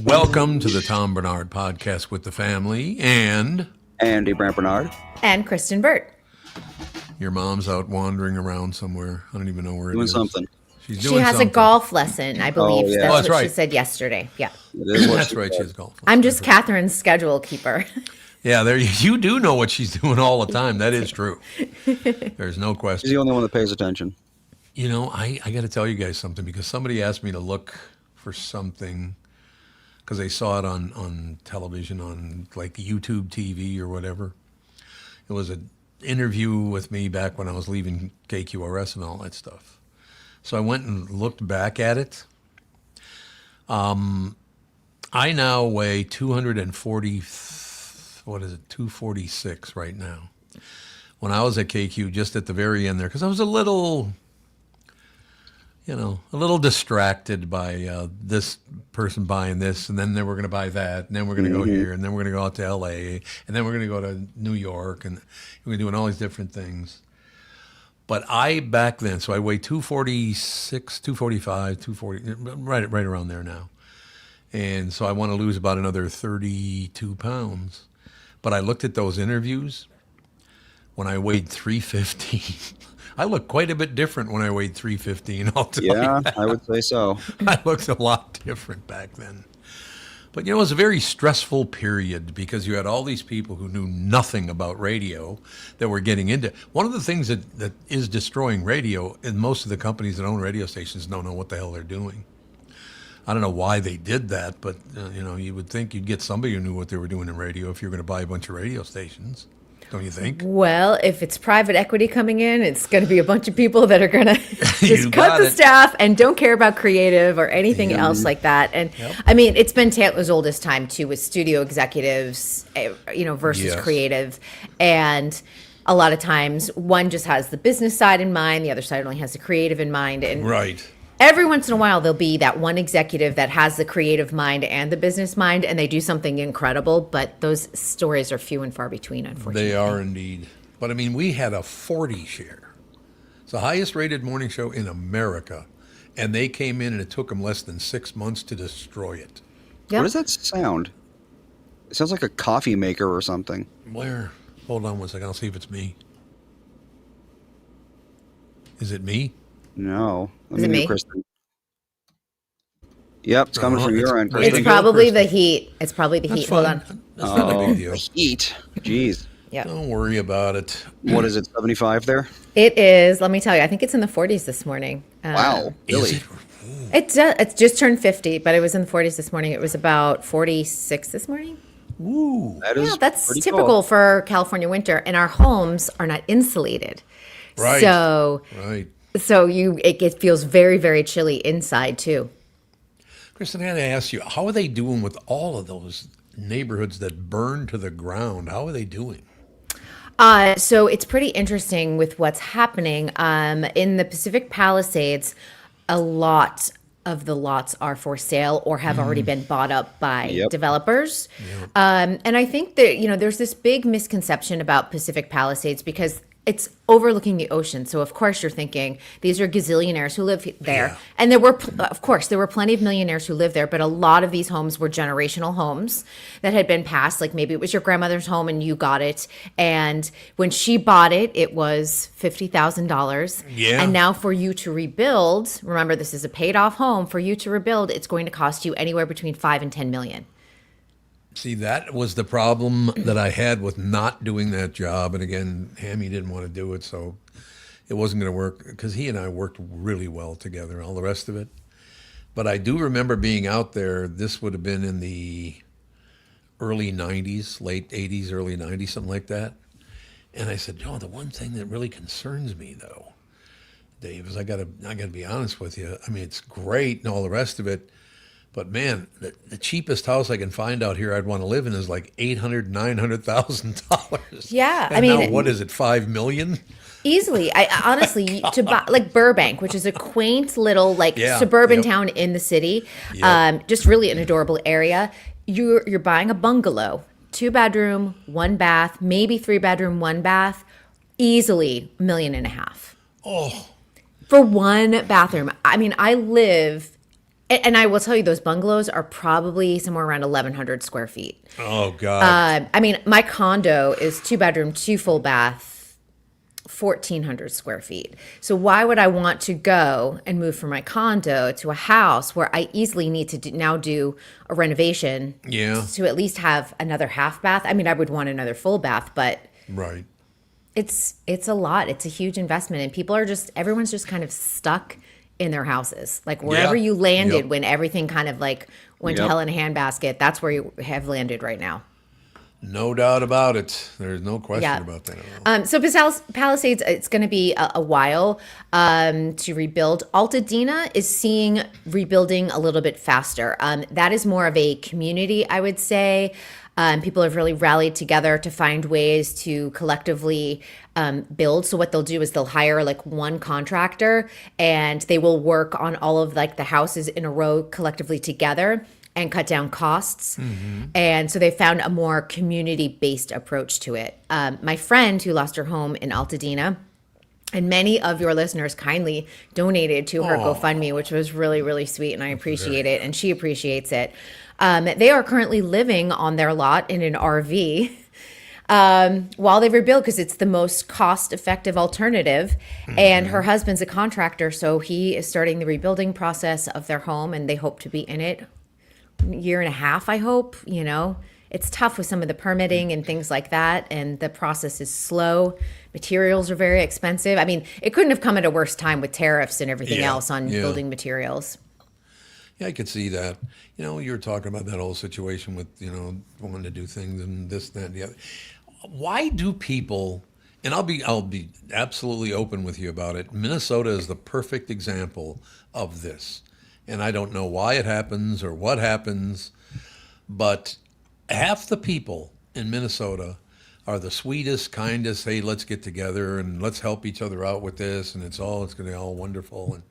Welcome to the Tom Bernard Podcast with the family and Andy Brant Bernard. And Kristyn Burtt. Your mom's out wandering around somewhere. I don't even know where it is. Doing something. She's She doing has something. a golf lesson, I believe. Oh, yeah. That's that's what right. she said yesterday. Yeah. It is what That's she right. She said. has golf. I'm just Catherine's schedule keeper. Yeah, there you do know what she's doing all the time. That is true. There's no She's question. the only one that pays attention. You know, I got to tell you guys something because somebody asked me to look for something because they saw it on television, on like YouTube TV or whatever. It was an interview with me back when I was leaving KQRS and all that stuff. So I went and looked back at it. I now weigh 240, 246 right now. When I was at KQ, just at the very end there, because I was a little distracted by this person buying this, and then they were going to buy that, and then we're going to go here, and then we're going to go out to LA, and then we're going to go to New York, and we're doing all these different things. But I, back then, so I weigh 246, 245, 240, right around there now. And so I want to lose about another 32 pounds. But I looked at those interviews when I weighed 315. I looked quite a bit different when I weighed 315, I'll tell you Yeah, that. I would say so. I looked a lot different back then. But, it was a very stressful period because you had all these people who knew nothing about radio that were getting into. One of the things that is destroying radio, and most of the companies that own radio stations don't know what the hell they're doing. I don't know why they did that, but, you would think you'd get somebody who knew what they were doing in radio if you're going to buy a bunch of radio stations. Don't you think? Well, if it's private equity coming in, it's going to be a bunch of people that are going to just cut got the it. staff and don't care about creative or anything else like that. And I mean, it's been as old as time too, with studio executives, versus Yes. creative. And a lot of times one just has the business side in mind. The other side only has the creative in mind. And Right. every once in a while, there'll be that one executive that has the creative mind and the business mind, and they do something incredible. But those stories are few and far between, unfortunately. They are indeed. But, we had a 40 share. It's the highest rated morning show in America. And they came in and it took them less than 6 months to destroy it. Yep. What does that sound? It sounds like a coffee maker or something. Where? Hold on one second. I'll see if it's me. Is it me? No. Is it me? Kristyn. Yep, it's coming from your end, Way It's to Kristyn. go, probably the Kristyn. heat. It's probably the That's heat. Hold fine. on. That's not a Oh, big deal. the heat. Jeez. Yeah. Don't worry about it. What is it, 75 there? It is. Let me tell you. I think it's in the 40s this morning. Wow. Really? Is it? It's just turned 50, but it was in the 40s this morning. It was about 46 this morning. Ooh. That is Yeah, that's pretty typical cool. for California winter, and our homes are not insulated. Right. So Right. it feels very, very chilly inside too. Kristyn, I had to ask you, how are they doing with all of those neighborhoods that burn to the ground? How are they doing? So it's pretty interesting with what's happening in the Pacific Palisades. A lot of the lots are for sale or have already been bought up by Yep. developers. And I think that, there's this big misconception about Pacific Palisades because it's overlooking the ocean. So of course you're thinking these are gazillionaires who live there. Yeah. And there were plenty of millionaires who lived there, but a lot of these homes were generational homes that had been passed. Like maybe it was your grandmother's home and you got it. And when she bought it, it was $50,000. Yeah. And now for you to rebuild, remember this is a paid off home, for you to rebuild, it's going to cost you anywhere between 5 and 10 million. See, that was the problem that I had with not doing that job. And again, Hammy didn't want to do it, so it wasn't going to work because he and I worked really well together and all the rest of it. But I do remember being out there. This would have been in the early 90s, late 80s, early 90s, something like that. And I said, the one thing that really concerns me, though, Dave, is I got to be honest with you. I mean, it's great and all the rest of it. But man, the cheapest house I can find out here I'd want to live in is like $800,000, $900,000. Yeah, and I mean, now what is it, $5 million? Easily. I honestly, to buy like Burbank, which is a quaint little suburban Yep. town in the city, Yep. just really an adorable area. You're buying a bungalow, 2-bedroom, 1 bath, maybe 3-bedroom, 1 bath, easily $1.5 million. Oh, For 1 bathroom. I mean, I live And I will tell you, those bungalows are probably somewhere around 1,100 square feet. Oh God. I mean, my condo is 2 bedroom, 2 full bath, 1,400 square feet. So why would I want to go and move from my condo to a house where I easily need to now do a renovation Yeah. to at least have another half bath? I mean, I would want another full bath, but Right. it's a lot. It's a huge investment, and everyone's just kind of stuck in their houses. Like wherever Yeah. you landed Yep. when everything kind of like went to Yep. hell in a handbasket, that's where you have landed right now. No doubt about it. There's no question Yeah. about that at all. So Palisades, it's going to be a while to rebuild. Altadena is seeing rebuilding a little bit faster. That is more of a community, I would say. People have really rallied together to find ways to collectively build. So what they'll do is they'll hire like one contractor, and they will work on all of like the houses in a row collectively together and cut down costs. And so they found a more community-based approach to it. My friend who lost her home in Altadena, and many of your listeners kindly donated to her GoFundMe, which was really, really sweet, and I appreciate it, and she appreciates it. They are currently living on their lot in an RV while they rebuild, because it's the most cost-effective alternative. And her husband's a contractor, so he is starting the rebuilding process of their home, and they hope to be in it a year and a half, I hope. You know, it's tough with some of the permitting and things like that, and the process is slow. Materials are very expensive. I mean, it couldn't have come at a worse time with tariffs and everything Yeah, else on yeah. building materials. Yeah, I could see that. You know, you were talking about that whole situation with, wanting to do things and this, that, and the other. Why do people, and I'll be absolutely open with you about it. Minnesota is the perfect example of this. And I don't know why it happens or what happens, but half the people in Minnesota are the sweetest, kindest, hey, let's get together and let's help each other out with this, and it's going to be all wonderful. And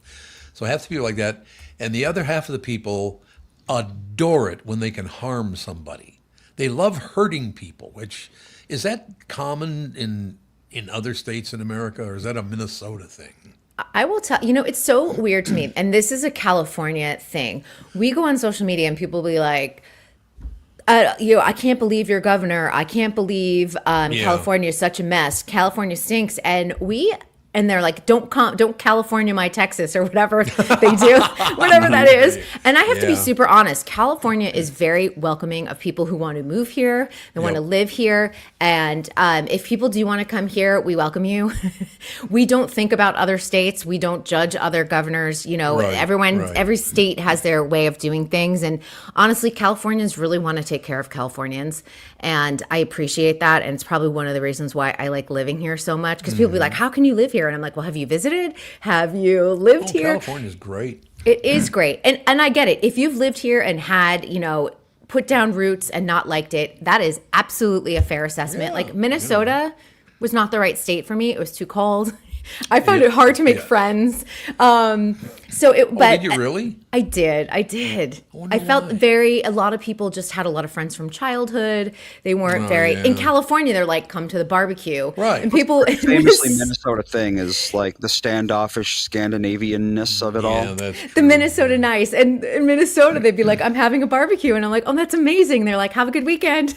so half the people like that. And the other half of the people adore it when they can harm somebody. They love hurting people, which is that common in other states in America, or is that a Minnesota thing? I will tell it's so weird to me, and this is a California thing. We go on social media and people will be like, I can't believe your governor. I can't believe California is such a mess. California stinks, and they're like, don't California my Texas, or whatever they do, whatever that is. And I have to be super honest. California is very welcoming of people who want to move here, they want to live here. And if people do want to come here, we welcome you. We don't think about other states. We don't judge other governors. Every state has their way of doing things. And honestly, Californians really want to take care of Californians. And I appreciate that. And it's probably one of the reasons why I like living here so much, because people be like, how can you live here? And I'm like, well, have you visited? Have you lived here? California's great. It is great. And I get it. If you've lived here and had, put down roots and not liked it, that is absolutely a fair assessment. Like Minnesota was not the right state for me. It was too cold. I found it hard to make friends. Did you really? I did. I felt a lot of people just had a lot of friends from childhood. They weren't in California, they're like, come to the barbecue. Right. And people Famously Minnesota thing is like the standoffish Scandinavianness of it all. That's true. the Minnesota nice. And in Minnesota, they'd be like, I'm having a barbecue. And I'm like, oh, that's amazing. They're like, have a good weekend.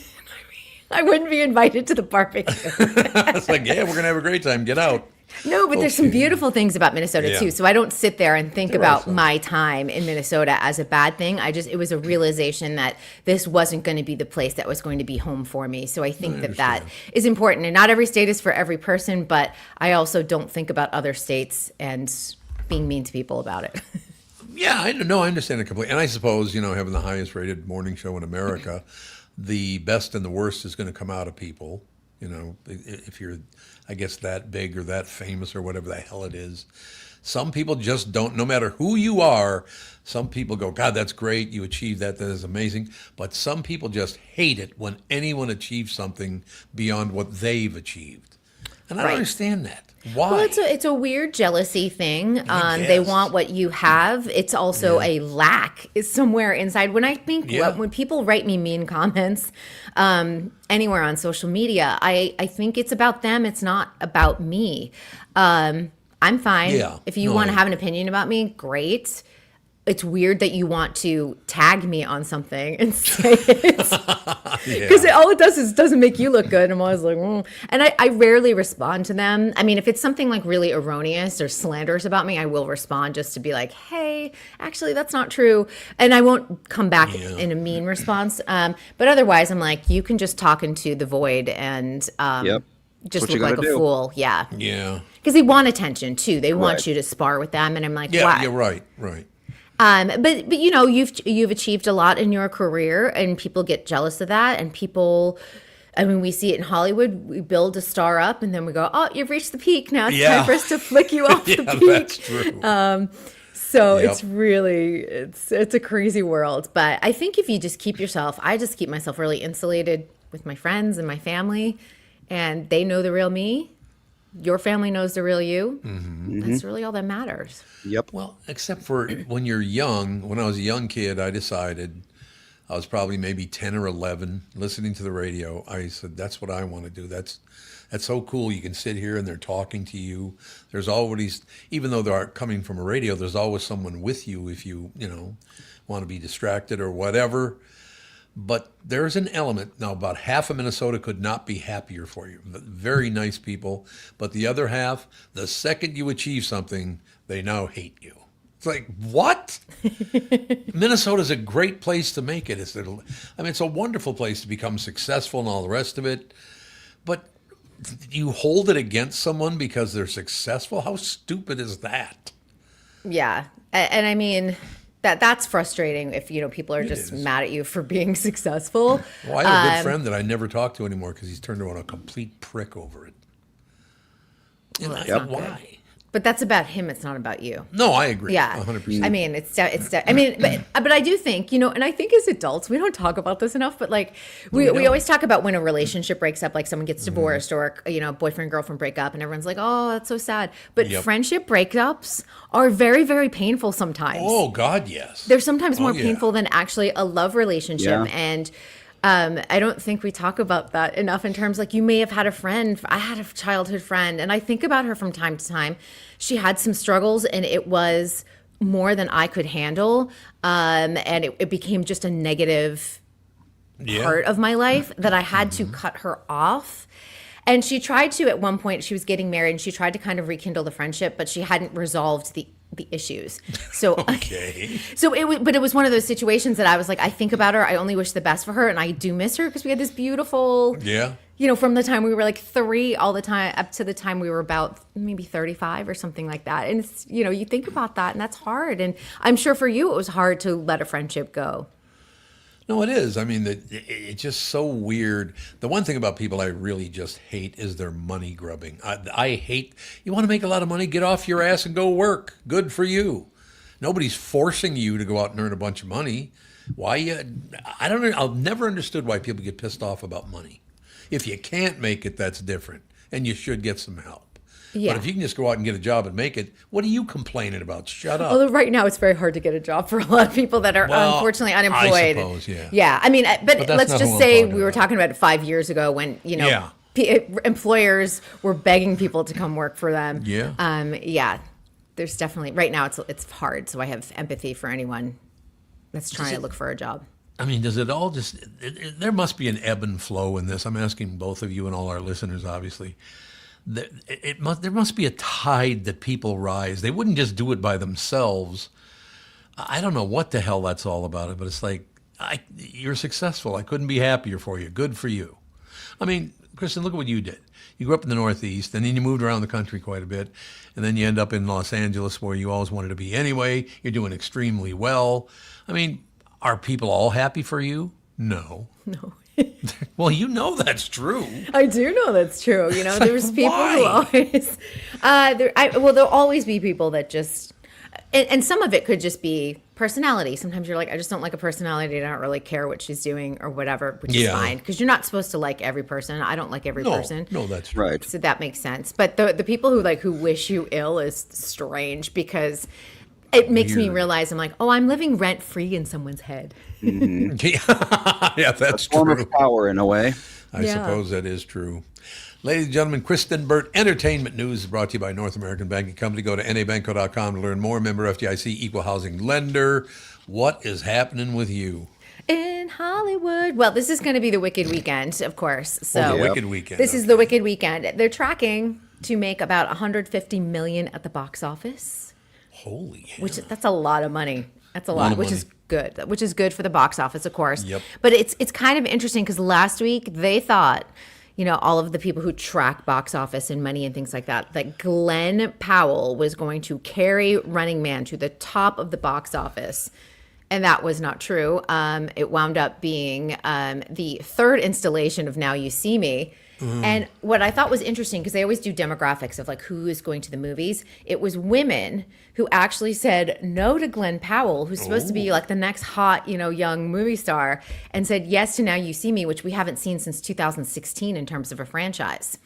I wouldn't be invited to the barbecue. It's like, we're going to have a great time. Get out. No, but there's some beautiful things about Minnesota too. So I don't sit there and think about my time in Minnesota as a bad thing. It was a realization that this wasn't going to be the place that was going to be home for me. So I think that is important. And not every state is for every person, but I also don't think about other states and being mean to people about it. Yeah, I understand it completely. And I suppose, having the highest rated morning show in America, the best and the worst is going to come out of people. If you're, I guess, that big or that famous or whatever the hell it is. Some people just don't, no matter who you are, some people go, God, that's great. You achieved that. That is amazing. But some people just hate it when anyone achieves something beyond what they've achieved. And I don't understand that. Why? Well, it's a weird jealousy thing. They want what you have. It's also a lack is somewhere inside. When I think when people write me mean comments anywhere on social media, I think it's about them. It's not about me. I'm fine. Yeah. If you want to have an opinion about me, great. it's weird that you want to tag me on something and say it. Because Yeah. all it does is doesn't make you look good. I'm always like, and I rarely respond to them. I mean, if it's something like really erroneous or slanderous about me, I will respond just to be like, hey, actually, that's not true. And I won't come back in a mean response. But otherwise, I'm like, you can just talk into the void and Yep. just What you look like gotta a do. fool. Yeah. Yeah. Because they want attention too. They want Right. you to spar with them. And I'm like, Yeah. why? You're right. Right. But you know, you've achieved a lot in your career, and people get jealous of that. And people, I mean, we see it in Hollywood. We build a star up, and then we go, "Oh, you've reached the peak. Now it's Yeah. time for us to flick you off the Yeah, peak." that's true. So Yep. it's really it's a crazy world. But I think if you just keep yourself, I just keep myself really insulated with my friends and my family, and they know the real me. Your family knows the real you. That's really all that matters. Yep. Well, except for when you're young. When I was a young kid, I decided I was probably maybe 10 or 11, listening to the radio. I said, "That's what I want to do. That's so cool. You can sit here and they're talking to you. There's always, even though they're coming from a radio, there's always someone with you if you want to be distracted or whatever." But there's an element now. About half of Minnesota could not be happier for you. Very nice people, but the other half, the second you achieve something, they now hate you. It's like, what? Minnesota's a great place to make it. It's a wonderful place to become successful and all the rest of it. But you hold it against someone because they're successful? How stupid is that? Yeah, and I mean that's frustrating if people are just is. mad at you for being successful. Well, I have a good friend that I never talk to anymore because he's turned into a complete prick over it. And that's I- not good. why? But that's about him. It's not about you. No, I agree. Yeah, 100%. I mean, I mean, but I do think and I think as adults we don't talk about this enough. But like we don't. always talk about when a relationship breaks up, like someone gets divorced or boyfriend girlfriend break up, and everyone's like, oh, that's so sad. But Yep. friendship breakups are very, very painful sometimes. Oh, God, yes. They're sometimes more yeah. painful than actually a love relationship. Yeah. And I don't think we talk about that enough in terms like you may have had a friend. I had a childhood friend, and I think about her from time to time. She had some struggles, and it was more than I could handle. And it became just a negative Yeah. part of my life that I had to cut her off. And she tried to, at one point, she was getting married, and she tried to kind of rekindle the friendship, but she hadn't resolved the issues. So Okay. So it was one of those situations that I was like, I think about her. I only wish the best for her, and I do miss her because we had this beautiful, Yeah. from the time we were like 3 all the time up to the time we were about maybe 35 or something like that. And it's you think about that, and that's hard. And I'm sure for you it was hard to let a friendship go. No, it is. I mean, it's just so weird. The one thing about people I really just hate is their money grubbing. I hate, you want to make a lot of money, get off your ass and go work. Good for you. Nobody's forcing you to go out and earn a bunch of money. Why? I don't know. I've never understood why people get pissed off about money. If you can't make it, that's different. And you should get some help. Yeah. But if you can just go out and get a job and make it, what are you complaining about? Shut up. Although right now it's very hard to get a job for a lot of people that are Well, unfortunately I unemployed. suppose, yeah. Yeah, I mean, but that's let's not just who I'm say talking we were about. talking about it 5 years ago when Yeah. employers were begging people to come work for them. Yeah. Yeah. There's definitely right now it's hard. So I have empathy for anyone that's trying to look for a job. I mean, does it all just, there must be an ebb and flow in this. I'm asking both of you and all our listeners, obviously. There must be a tide that people rise. They wouldn't just do it by themselves. I don't know what the hell that's all about, but it's like, you're successful. I couldn't be happier for you. Good for you. I mean, Kristyn, look at what you did. You grew up in the Northeast, and then you moved around the country quite a bit, and then you end up in Los Angeles, where you always wanted to be anyway. You're doing extremely well. I mean, are people all happy for you? No. No. Well, that's true. I do know that's true. There's people who Why? always, there'll always be people that just, and some of it could just be personality. Sometimes you're like, I just don't like a personality. I don't really care what she's doing or whatever, which is Yeah. fine because you're not supposed to like every person. I don't like every person. No, that's true. Right. So that makes sense. But the people who wish you ill is strange because it makes me Weird. realize I'm like, oh, I'm living rent free in someone's head. Yeah, that's Form true. of power in a way. I Yeah. suppose that is true. Ladies and gentlemen, Kristyn Burtt Entertainment News is brought to you by North American Banking Company. Go to nabanco.com to learn more. Member FDIC, equal housing lender. What is happening with you? In Hollywood. Well, this is going to be the Wicked weekend, of course. So The Wicked weekend. this is the Wicked weekend. They're tracking to make about $150 million at the box office. Holy hell. Which that's a lot of money. That's a lot, of which money. is good. Which is good for the box office, of course. Yep. But it's kind of interesting because last week they thought, all of the people who track box office and money and things like that, that Glenn Powell was going to carry Running Man to the top of the box office. And that was not true. It wound up being the third installation of Now You See Me. And what I thought was interesting, because they always do demographics of like who is going to the movies. It was women who actually said no to Glenn Powell, who's supposed to be like the next hot, young movie star, and said yes to Now You See Me, which we haven't seen since 2016 in terms of a franchise.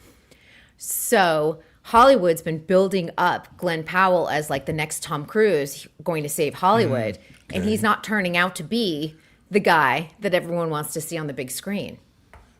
So Hollywood's been building up Glenn Powell as like the next Tom Cruise going to save Hollywood. And he's not turning out to be the guy that everyone wants to see on the big screen.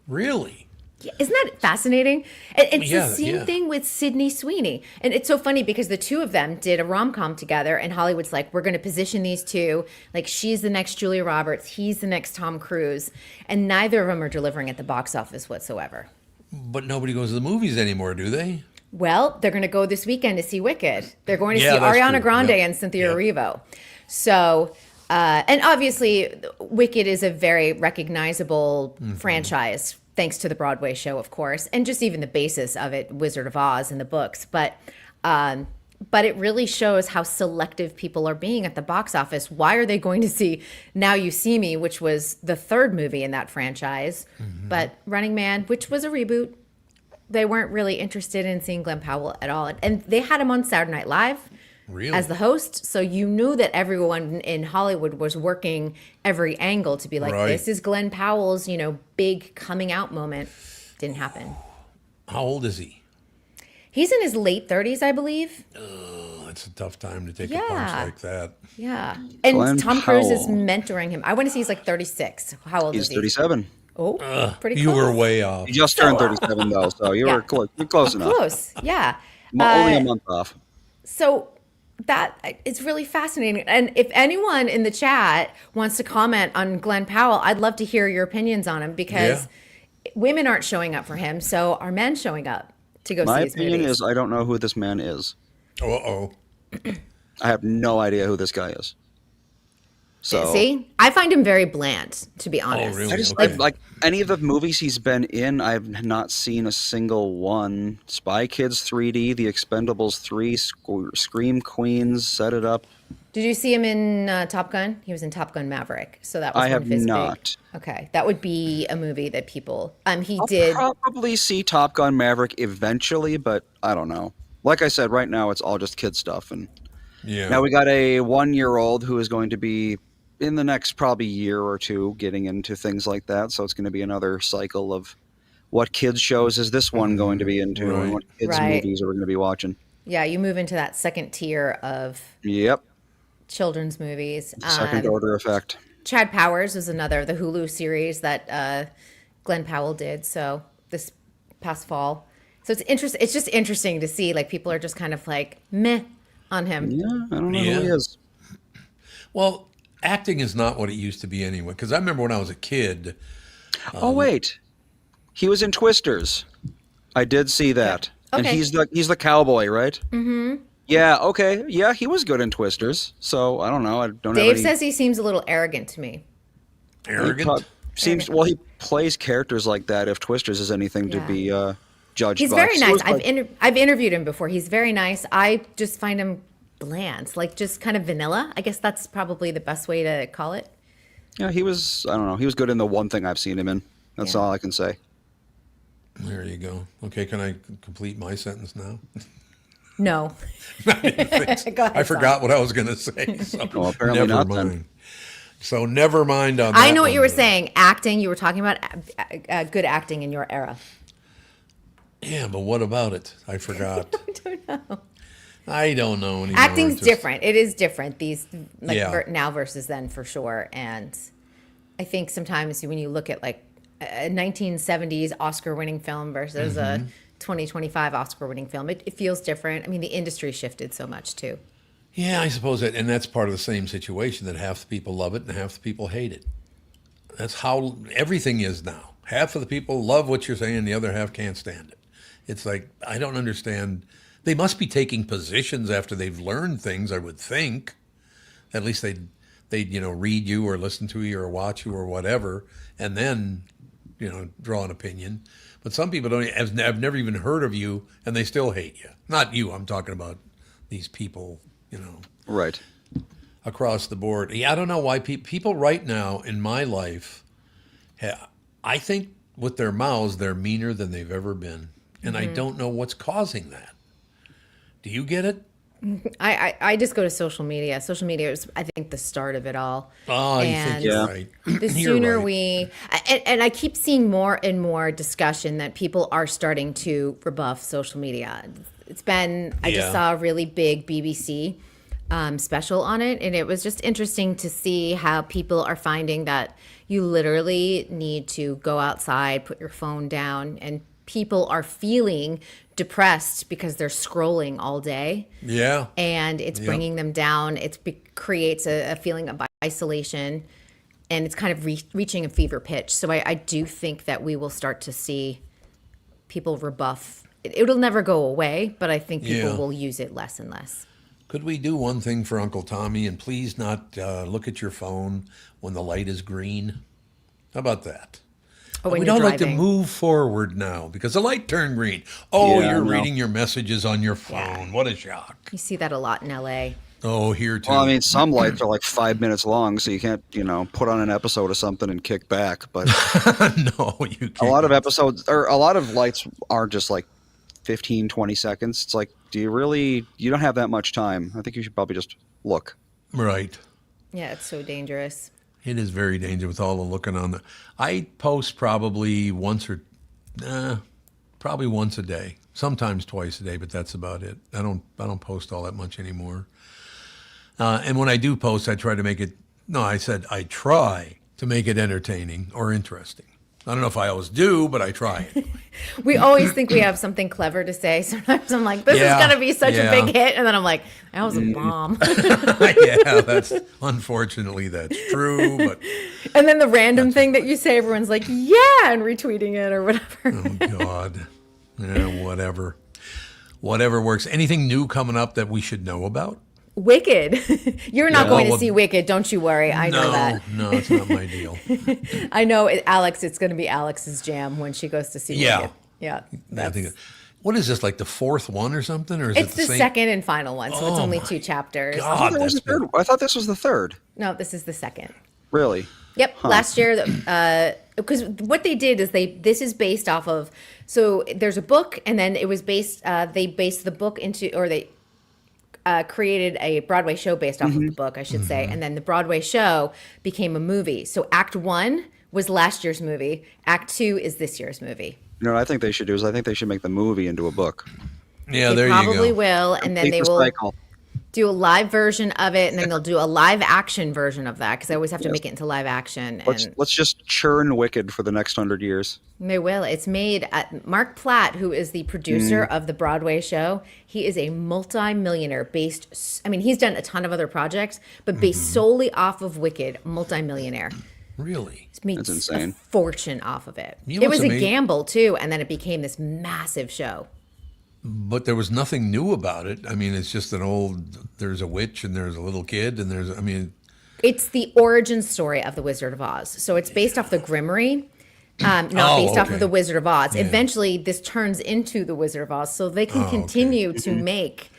Really? Yeah, isn't that fascinating? And it's Yeah, the same yeah. thing with Sydney Sweeney. And it's so funny because the two of them did a rom-com together, and Hollywood's like, we're going to position these two. Like, she's the next Julia Roberts. He's the next Tom Cruise. And neither of them are delivering at the box office whatsoever. But nobody goes to the movies anymore, do they? Well, they're going to go this weekend to see Wicked. They're going to Yeah, see that's Ariana true. Grande Yep. and Cynthia Yep. Erivo. So, and obviously, Wicked is a very recognizable franchise, thanks to the Broadway show, of course, and just even the basis of it, Wizard of Oz in the books. But it really shows how selective people are being at the box office. Why are they going to see Now You See Me, which was the third movie in that franchise, but Running Man, which was a reboot? They weren't really interested in seeing Glenn Powell at all. And they had him on Saturday Night Live Really? as the host. So you knew that everyone in Hollywood was working every angle to be like, Right. this is Glenn Powell's, big coming out moment. Didn't happen. How old is he? He's in his late 30s, I believe. Oh, it's a tough time to take a Yeah. punch like that. Yeah. And Glenn Tom Cruise is Powell. mentoring him. I want to say he's like 36. How old He's is he? 37. Oh, pretty You close. were way off. He just turned 37 though, so you Yeah. were close. You're close enough. Close, yeah. Only a month off. So that it's really fascinating. And if anyone in the chat wants to comment on Glenn Powell, I'd love to hear your opinions on him because women aren't showing up for him. So are men showing up to go My see his opinion movies? is I don't know who this man is. Uh-oh. I have no idea who this guy is. So See, I find him very bland, to be honest. really? I just Okay. like any of the movies he's been in. I've not seen a single one. Spy Kids 3D, The Expendables 3, Scream Queens, Set It Up. Did you see him in Top Gun? He was in Top Gun Maverick. So that was I one have of his not. big. Okay, that would be a movie that people. He I'll did. probably see Top Gun Maverick eventually, but I don't know. Like I said, right now it's all just kid stuff, and Yeah. now we got a 1-year-old who is going to be in the next probably year or two getting into things like that. So it's going to be another cycle of what kids shows is this one going to be into, Right. and what kids Right. movies are we going to be watching. Yeah, you move into that second tier of Yep, children's movies. second order effect. Chad Powers was another, the Hulu series that Glenn Powell did. So this past fall. So it's interesting. It's just interesting to see like people are just kind of like meh on him. Yeah, I don't know Yeah. who he is. Well, acting is not what it used to be anyway. Because I remember when I was a kid. Oh wait, he was in Twisters. I did see that, and Okay. he's the cowboy, right? Mm-hmm. Yeah. Okay. Yeah, he was good in Twisters. So I don't know. I don't. Dave have any, says he seems a little arrogant to me. Arrogant? Seems well. He plays characters like that. If Twisters is anything to Yeah. be judged He's by. very So nice. it's like- I've interviewed him before. He's very nice. I just find him bland, like just kind of vanilla. I guess that's probably the best way to call it. Yeah, he was. I don't know. He was good in the one thing I've seen him in. That's Yeah. all I can say. There you go. Okay, can I complete my sentence now? No. Go ahead, I forgot what I was going to say. So Well, apparently never not mind. then. So never mind on that. I know what you were one. saying. Acting. You were talking about good acting in your era. Yeah, but what about it? I forgot. I don't know. I don't know anymore. Acting's Just- different. It is different. These like Yeah. now versus then for sure. And I think sometimes when you look at like a 1970s Oscar-winning film versus a 2025 Oscar-winning film. It feels different. I mean, the industry shifted so much too. Yeah, I suppose that, and that's part of the same situation, that half the people love it and half the people hate it. That's how everything is now. Half of the people love what you're saying, the other half can't stand it. It's like, I don't understand. They must be taking positions after they've learned things, I would think. At least they'd read you or listen to you or watch you or whatever, and then, draw an opinion. But some people have never even heard of you, and they still hate you. Not you, I'm talking about these people, Right. across the board. Yeah, I don't know why people right now in my life, I think with their mouths, they're meaner than they've ever been. And I don't know what's causing that. Do you get it? I just go to social media. Social media is, I think, the start of it all. Oh, you think you're right. The sooner and I keep seeing more and more discussion that people are starting to rebuff social media. I just saw a really big BBC special on it, and it was just interesting to see how people are finding that you literally need to go outside, put your phone down, and people are feeling depressed because they're scrolling all day. Yeah. And it's bringing them down. It creates a feeling of isolation, and it's kind of reaching a fever pitch. So I do think that we will start to see people rebuff. It'll never go away, but I think people will use it less and less. Could we do one thing for Uncle Tommy and please not look at your phone when the light is green? How about that? Oh, when we you're don't like to driving. move forward now because the light turned green. Oh, Yeah, you're I know. reading your messages on your phone. What a shock. You see that a lot in LA. Oh, here too. Well, I mean, some lights are like 5 minutes long, so you can't, put on an episode of something and kick back. But No, you can't. a lot of episodes, or a lot of lights are just like 15, 20 seconds. It's like, you don't have that much time. I think you should probably just look. Right. Yeah, it's so dangerous. It is very dangerous with all the looking on the. I post probably once a day, sometimes twice a day, but that's about it. I don't post all that much anymore. And when I do post, I try to make it. No, I said I try to make it entertaining or interesting. I don't know if I always do, but I try it. We always think we have something clever to say. Sometimes I'm like, this is going to be such a big hit. And then I'm like, that was a bomb. Yeah, unfortunately that's true. But And then the random thing that you say, everyone's like, yeah, and retweeting it or whatever. oh God, yeah, whatever works. Anything new coming up that we should know about? Wicked. You're not going to well, see Wicked. Don't you worry. I know that. No, it's not my deal. I know it's going to be Alex's jam when she goes to see Wicked. Yeah. I think. What is this, like the fourth one or something? Or is It's it the the same? second and final one. So it's only 2 chapters. God, That was the third. I thought this was the third. No, this is the second. Really? Yep. Last year, because what they did is this is based off of, so there's a book, and then it was they based the book into, or they created a Broadway show based off of the book, I should say. And then the Broadway show became a movie. So Act 1 was last year's movie. Act 2 is this year's movie. You know what I think they should do is I think they should make the movie into a book. Yeah, They there probably you go. will, and then Complete they the will cycle. do a live version of it, and then they'll do a live action version of that, because I always have to make it into live action. And Let's just churn Wicked for the next 100 years. they will. It's made at Mark Platt, who is the producer of the Broadway show. He is a multi-millionaire he's done a ton of other projects, but based solely off of Wicked, multi-millionaire. Really? He's made That's insane. a fortune off of it. You know It was what's a amazing? gamble too, and then it became this massive show. But there was nothing new about it. I mean, it's just there's a witch and there's a little kid and It's the origin story of the Wizard of Oz. So it's based off the Grimmery, not based off okay. of the Wizard of Oz. Eventually, this turns into the Wizard of Oz, so they can continue to make.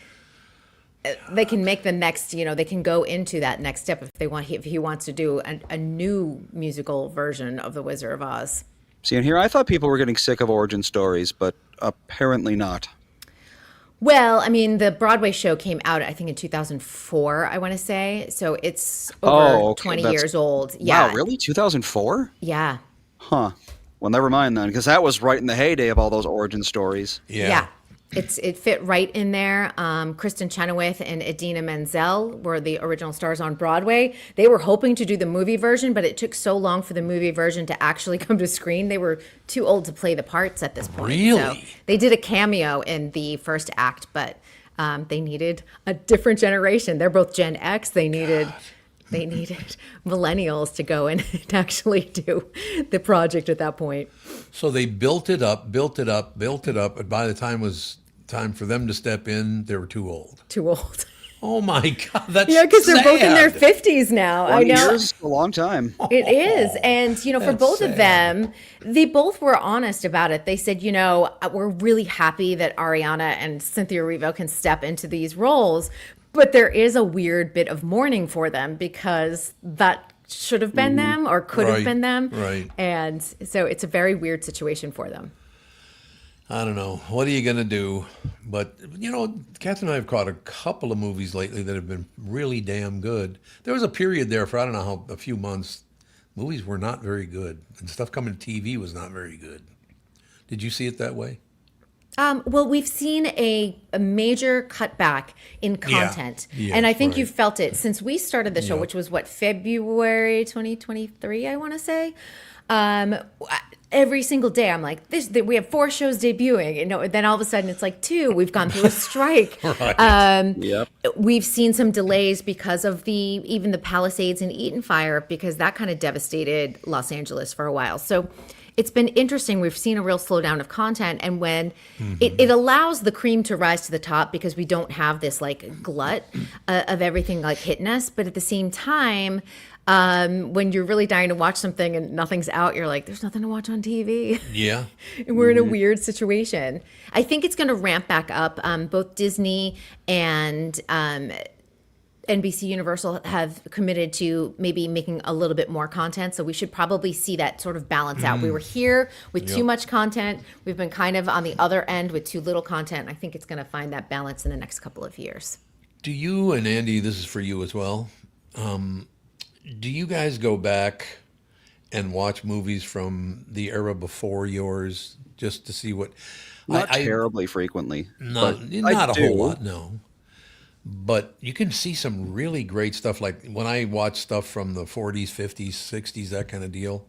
They can make the next, they can go into that next step if he wants to do a new musical version of the Wizard of Oz. See, and here I thought people were getting sick of origin stories, but apparently not. Well, I mean, the Broadway show came out, I think, in 2004, I want to say. So it's over 20 years old. Yeah. Wow, really? 2004? Yeah. Huh. Well, never mind then, because that was right in the heyday of all those origin stories. yeah. It fit right in there. Kristen Chenoweth and Idina Menzel were the original stars on Broadway. They were hoping to do the movie version, but it took so long for the movie version to actually come to screen. They were too old to play the parts at this point. Really? So they did a cameo in the first act, but they needed a different generation. They're both Gen X. They needed millennials to go and actually do the project at that point. So they built it up, and by the time it was time for them to step in, they were too old. Too old. Oh my God, that's Yeah, because they're both in their sad. 50s now. I 20 know. years, a long time. It is. And, for That's both of sad. them, they both were honest about it. They said, we're really happy that Ariana and Cynthia Erivo can step into these roles, but there is a weird bit of mourning for them because that should have been them or could have Right, been them. right. And so it's a very weird situation for them. I don't know. What are you going to do? But, Catherine and I have caught a couple of movies lately that have been really damn good. There was a period there for, I don't know how, a few months, movies were not very good. And stuff coming to TV was not very good. Did you see it that way? Well, we've seen a major cutback in content. Yeah, and I think right. you've felt it since we started the show, Yep. which was February 2023, I want to say. Every single day, I'm like, we have 4 shows debuting. And then all of a sudden it's like 2. We've gone through a strike. Right. Yep. We've seen some delays because of even the Palisades and Eaton fire, because that kind of devastated Los Angeles for a while. So it's been interesting. We've seen a real slowdown of content, and when it allows the cream to rise to the top because we don't have this glut of everything hitting us. But at the same time, when you're really dying to watch something and nothing's out, you're like, there's nothing to watch on TV. Yeah. And we're in a weird situation. I think it's going to ramp back up. Both Disney and NBC Universal have committed to maybe making a little bit more content. So we should probably see that sort of balance out. We were here with too much content. We've been kind of on the other end with too little content. I think it's going to find that balance in the next couple of years. Do you, and Andy, this is for you as well, do you guys go back and watch movies from the era before yours just to see what... Not terribly frequently. Not I a do. whole lot, no. But you can see some really great stuff. Like when I watch stuff from the 40s, 50s, 60s, that kind of deal,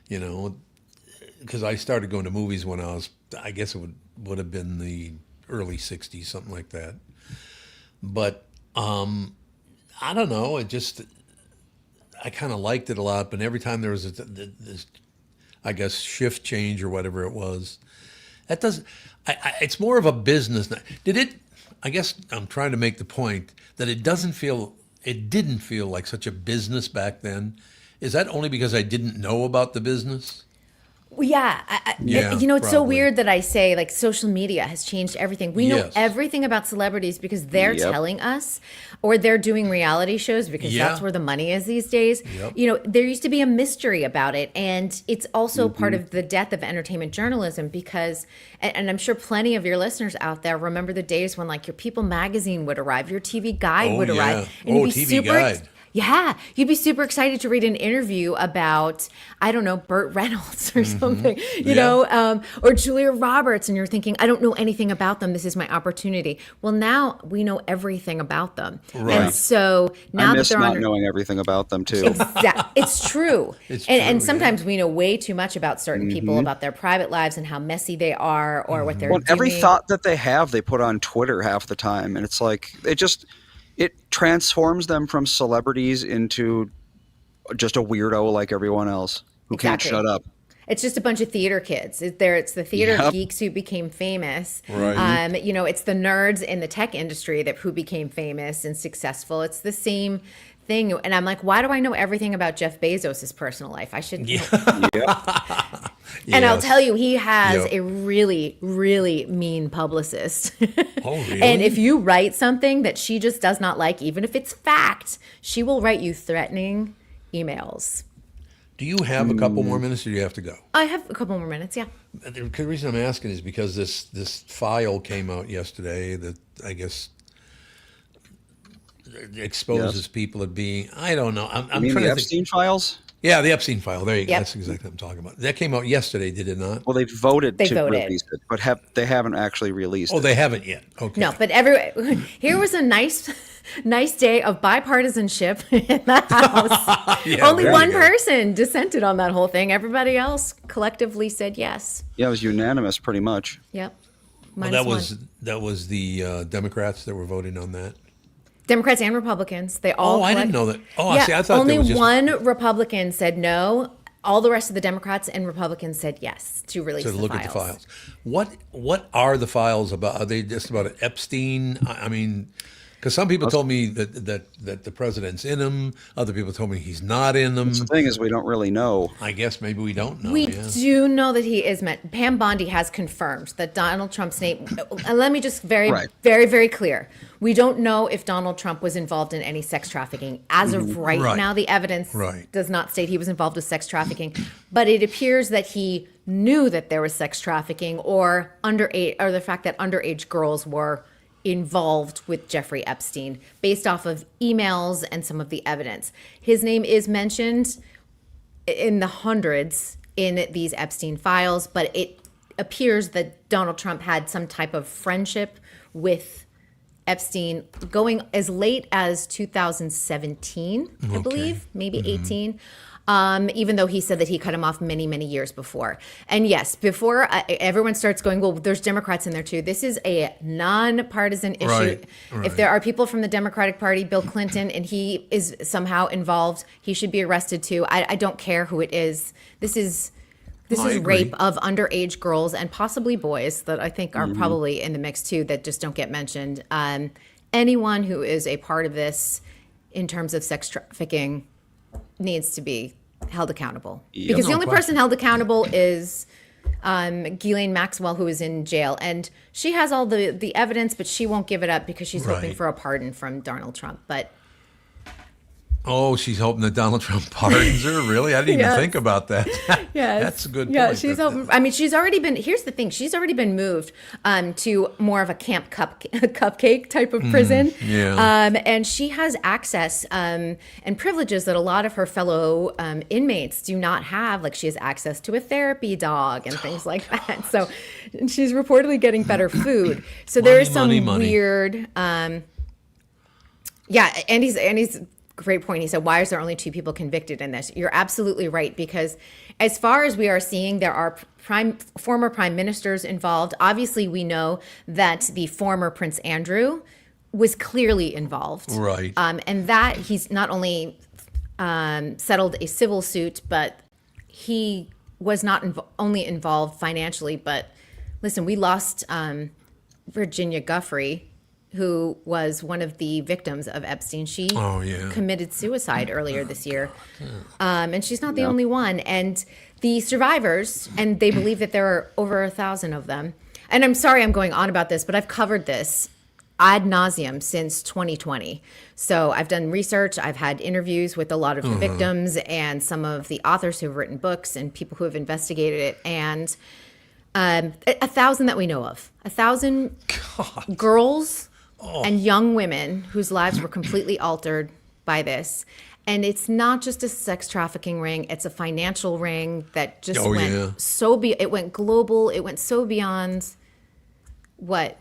because I started going to movies when I guess it would have been the early 60s, something like that. But I don't know. I kind of liked it a lot. But every time there was this, I guess, shift change or whatever it was, that doesn't. It's more of a business. Did it? I guess I'm trying to make the point that it didn't feel like such a business back then. Is that only because I didn't know about the business? Well, yeah. Yeah, It's so probably. weird that I say social media has changed everything. We know Yes. everything about celebrities because they're Yep. telling us, or they're doing reality shows because Yeah. that's where the money is these days. Yep. There used to be a mystery about it. And it's also part of the death of entertainment journalism because, and I'm sure plenty of your listeners out there remember the days when your People magazine would arrive, your TV Guide Oh, would yeah. arrive. Oh, TV Guide. Yeah, you'd be super excited to read an interview about, I don't know, Burt Reynolds or something, or Julia Roberts, and you're thinking, I don't know anything about them. This is my opportunity. Well, now we know everything about them, Right. and so now I that miss they're not on. knowing everything about them too. It's true. It's And true, sometimes we know way too much about certain people, about their private lives and how messy they are or what they're Well, doing. every thought that they have, they put on Twitter half the time, and it's like it transforms them from celebrities into just a weirdo like everyone else who can't Exactly. shut up. It's just a bunch of theater kids. It's the theater Yep. geeks who became famous. Right. It's the nerds in the tech industry who became famous and successful. It's the same thing. And I'm like, why do I know everything about Jeff Bezos' personal life? I should know. And I'll Yes. tell you, he has Yep. a really, really mean publicist. Oh, really? And if you write something that she just does not like, even if it's fact, she will write you threatening emails. Do you have a couple more minutes, or do you have to go? I have a couple more minutes, yeah. The reason I'm asking is because this file came out yesterday that I guess exposes Yes. people as being, I don't know. I'm I mean, trying the to think. Epstein files? Yeah. the Epstein file. There you go. Yep. That's exactly what I'm talking about. That came out yesterday, did it not? Well, they voted They to voted. release it, but they haven't actually released Oh, it. they haven't yet. Okay. No, but here was a nice day of bipartisanship in the House. Yeah, Only there you one go. person dissented on that whole thing. Everybody else collectively said yes. Yeah, it was unanimous pretty much. Yep. Well, Minus that one. was the Democrats that were voting on that. Democrats and Republicans. They all. Oh, I didn't know that. Oh, Yeah, see, I thought only there was just one Republican said no. All the rest of the Democrats and Republicans said yes to release to the look files. at the files. What are the files about? Are they just about Epstein? I mean, because some people told me that the president's in them. Other people told me he's not in them. The thing is, we don't really know. I guess maybe we don't know. We yeah. do know that he is meant. Pam Bondi has confirmed that Donald Trump's name. And let me just very, Right. very, very clear. We don't know if Donald Trump was involved in any sex trafficking. As of right Right. now, the evidence Right. does not state he was involved with sex trafficking, but it appears that he knew that there was sex trafficking or underage, or the fact that underage girls were involved with Jeffrey Epstein based off of emails and some of the evidence. His name is mentioned in the hundreds in these Epstein files, but it appears that Donald Trump had some type of friendship with Epstein going as late as 2017, I believe, maybe 18. Even though he said that he cut him off many, many years before. And yes, before everyone starts going, well, there's Democrats in there too. This is a nonpartisan issue. Right. If there are people from the Democratic Party, Bill Clinton, and he is somehow involved, he should be arrested too. I don't care who it is. This is I agree. rape of underage girls and possibly boys that I think are probably in the mix too that just don't get mentioned. Anyone who is a part of this in terms of sex trafficking needs to be held accountable. Because the No only question. person held accountable is Ghislaine Maxwell, who is in jail. And she has all the evidence, but she won't give it up because she's hoping Right. for a pardon from Donald Trump. But Oh, she's hoping that Donald Trump pardons her. Really, I didn't Yes. even think about that. yes. That's a good Yeah, point. she's That- hoping. I mean, she's already been. Here's the thing: she's already been moved to more of a cupcake type of prison. yeah. And she has access and privileges that a lot of her fellow inmates do not have. Like she has access to a therapy dog and things like that. So and she's reportedly getting better food. So there is some money. weird. Yeah, Andy's great point. He said, why is there only 2 people convicted in this? You're absolutely right, because as far as we are seeing, there are former prime ministers involved. Obviously, we know that the former Prince Andrew was clearly involved. Right. And that he's not only settled a civil suit, but he was not only involved financially, but listen, we lost Virginia Giuffre, who was one of the victims of Epstein. She Oh, yeah. committed suicide earlier this year. And she's not the only one. And the survivors, and they believe that there are over 1,000 of them. And I'm sorry I'm going on about this, but I've covered this ad nauseum since 2020. So I've done research. I've had interviews with a lot of the victims and some of the authors who have written books and people who have investigated it. And 1,000 that we know of. 1,000 girls and young women whose lives were completely altered by this. And it's not just a sex trafficking ring; it's a financial ring that just went it went global. It went so beyond what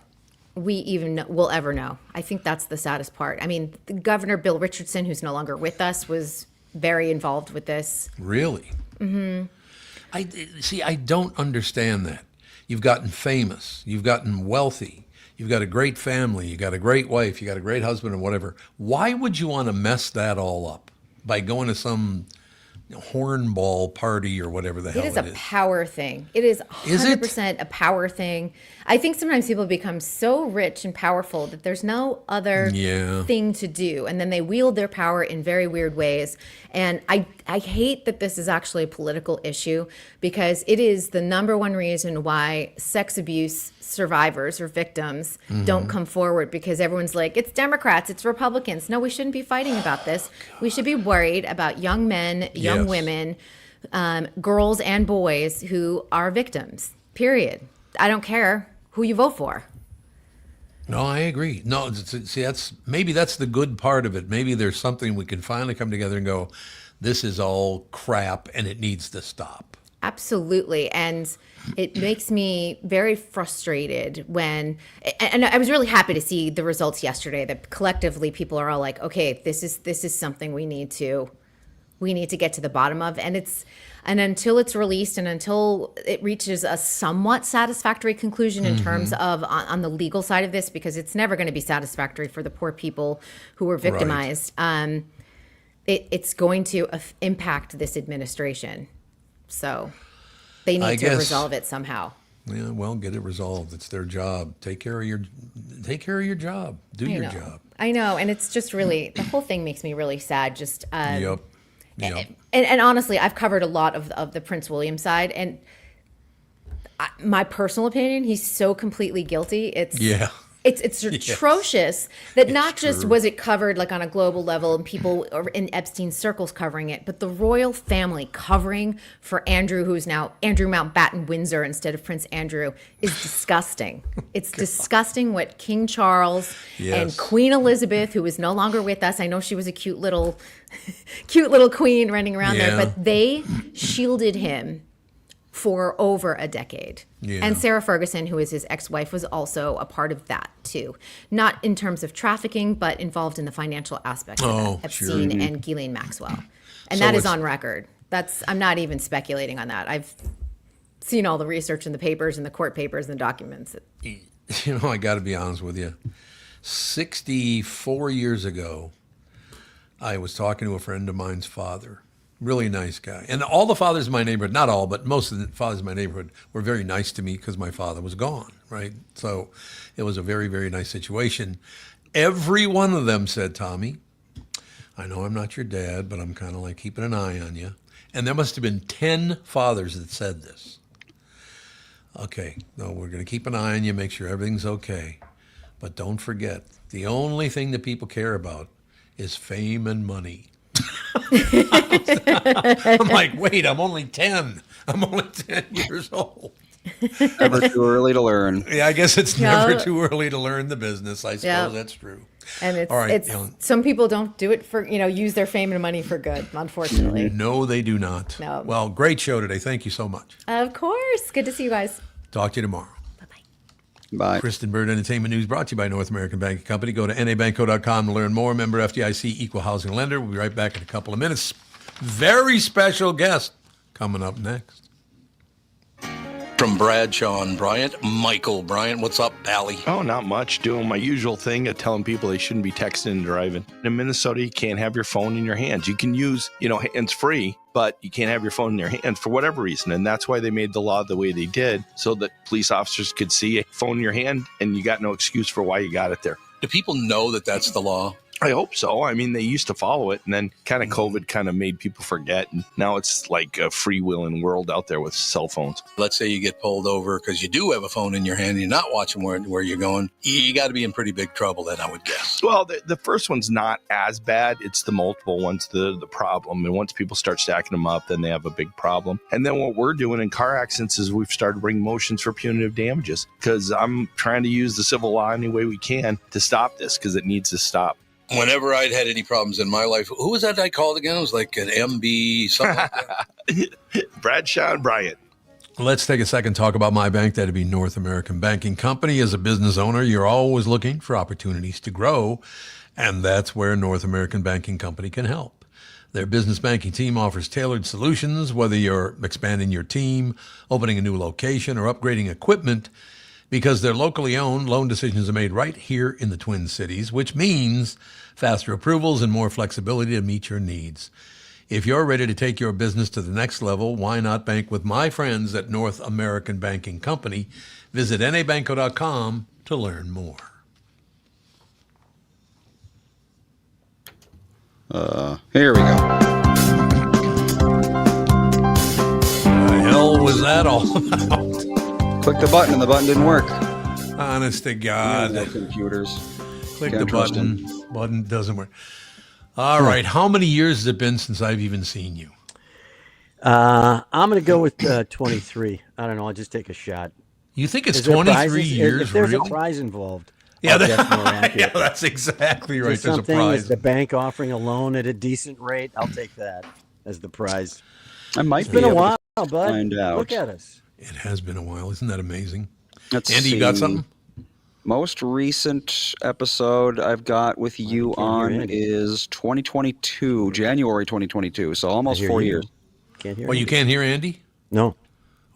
we even will ever know. I think that's the saddest part. I mean, Governor Bill Richardson, who's no longer with us, was very involved with this. Really? Mm-hmm. I don't understand that. You've gotten famous. You've gotten wealthy. You've got a great family. You got a great wife. You got a great husband, or whatever. Why would you want to mess that all up by going to some hornball party or whatever the hell It is a power thing. It is 100% a power thing. I think sometimes people become so rich and powerful that there's no other thing to do. And then they wield their power in very weird ways. And I hate that this is actually a political issue, because it is the number one reason why sex abuse survivors or victims don't come forward, because everyone's like, it's Democrats, it's Republicans. No, we shouldn't be fighting about this. We should be worried about young men, young women, girls and boys who are victims, period. I don't care who you vote for. No, I agree. No, see, that's the good part of it. Maybe there's something we can finally come together and go, this is all crap and it needs to stop. Absolutely. And it makes me very frustrated when, and I was really happy to see the results yesterday that collectively people are all like, okay, this is something we need to get to the bottom of. And until it's released and until it reaches a somewhat satisfactory conclusion in terms of on the legal side of this, because it's never going to be satisfactory for the poor people who were victimized. Right. It's going to impact this administration. So they need to resolve it somehow. Yeah, well, get it resolved. It's their job. Take care of your job. Do your job. I know, and it's just really, the whole thing makes me really sad. Just Yep. And honestly, I've covered a lot of the Prince William side, and my personal opinion, he's so completely guilty. It's atrocious that not just was it covered like on a global level and people in Epstein circles covering it, but the royal family covering for Andrew, who's now Andrew Mountbatten Windsor instead of Prince Andrew, is disgusting. It's disgusting what King Charles and Queen Elizabeth, who is no longer with us. I know she was a cute little queen running around there, but they shielded him for over a decade. Yeah. And Sarah Ferguson, who is his ex-wife, was also a part of that too. Not in terms of trafficking, but involved in the financial aspect of Epstein and Ghislaine Maxwell. And so that is on record. I'm not even speculating on that. I've seen all the research in the papers and the court papers and the documents. I got to be honest with you. 64 years ago, I was talking to a friend of mine's father. Really nice guy. And all the fathers in my neighborhood, not all, but most of the fathers in my neighborhood were very nice to me because my father was gone, right? So it was a very, very nice situation. Every one of them said, Tommy, I know I'm not your dad, but I'm kind of like keeping an eye on you. And there must have been 10 fathers that said this. Okay, no, we're going to keep an eye on you, make sure everything's okay. But don't forget, the only thing that people care about is fame and money. I'm like, wait, I'm only 10. I'm only 10 years old. Never too early to learn. Yeah, I guess it's never too early to learn the business. I suppose that's true. And it's some people don't do it for, use their fame and money for good, unfortunately. No, they do not. No. Well, great show today. Thank you so much. Of course. Good to see you guys. Talk to you tomorrow. Bye. Kristyn Burtt Entertainment News brought to you by North American Banking Company. Go to nabanco.com to learn more. Member FDIC, equal housing lender. We'll be right back in a couple of minutes. Very special guest coming up next. From Bradshaw and Bryant, Michael Bryant. What's up, Pally? Oh, not much. Doing my usual thing of telling people they shouldn't be texting and driving. In Minnesota, you can't have your phone in your hands. You can use, hands-free, but you can't have your phone in your hands for whatever reason. And that's why they made the law the way they did, so that police officers could see a phone in your hand and you got no excuse for why you got it there. Do people know that that's the law? I hope so. I mean, they used to follow it, and then kind of COVID kind of made people forget. And now it's like a freewheeling world out there with cell phones. Let's say you get pulled over because you do have a phone in your hand and you're not watching where you're going. You got to be in pretty big trouble then, I would guess. Well, the first one's not as bad. It's the multiple ones, the problem. And once people start stacking them up, then they have a big problem. And then what we're doing in car accidents is we've started bringing motions for punitive damages, because I'm trying to use the civil law any way we can to stop this, because it needs to stop. Whenever I'd had any problems in my life, who was that I called again? It was like an MB, something like that. Bradshaw and Bryant. Let's take a second to talk about my bank. That'd be North American Banking Company. As a business owner, you're always looking for opportunities to grow, and that's where North American Banking Company can help. Their business banking team offers tailored solutions, whether you're expanding your team, opening a new location, or upgrading equipment. Because they're locally owned, loan decisions are made right here in the Twin Cities, which means faster approvals and more flexibility to meet your needs. If you're ready to take your business to the next level, why not bank with my friends at North American Banking Company? Visit nabanco.com to learn more. Here we go. What the hell was that all about? Click the button and the button didn't work. Honest to God. Computers. Click the button. Button doesn't work. All right. How many years has it been since I've even seen you? I'm going to go with 23. I don't know. I'll just take a shot. You think it's 23 years, if there's really? a prize involved. Yeah, that's exactly right. There's a prize. Is the bank offering a loan at a decent rate? I'll take that. as the prize. I might It's been be a able while, to bud. find out. Look at us. It has been a while. Isn't that amazing? Let's Andy, see. you got something? Most recent episode I've got with you can't hear on Andy. is 2022, January 2022. So I almost hear 4 you. years. Can't hear Oh, you Andy. can't hear Andy? No,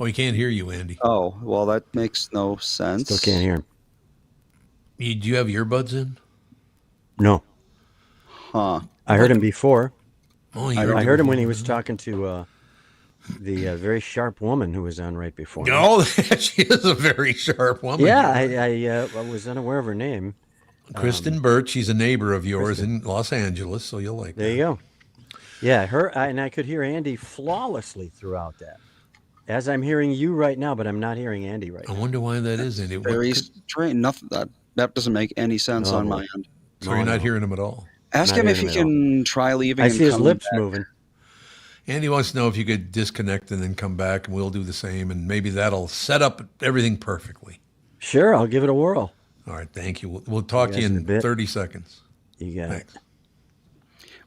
Oh, he can't hear you, Andy. Oh, well, that makes no sense. still can't hear him. Do you have earbuds in? No, Huh. I heard him before. Oh, I heard him when he was talking to the very sharp woman who was on right before. me. Oh, she is a very sharp woman. Yeah, I was unaware of her name. Kristyn Burtt, she's a neighbor of yours in Los Angeles, so you'll like There that. you go. Yeah, and I could hear Andy flawlessly throughout that. As I'm hearing you right now, but I'm not hearing Andy right I now. wonder why that is, Andy. What Very could- strange. Nothing. That doesn't make any sense Oh, on boy. my end. so you're not hearing him at all. Ask Not him if he hearing him can try leaving. I and see his coming lips back. moving. Andy wants to know if you could disconnect and then come back, and we'll do the same, and maybe that'll set up everything perfectly. Sure, I'll give it a whirl. All right, thank you. We'll talk to you guys in a in bit. 30 seconds. You got it. Thanks.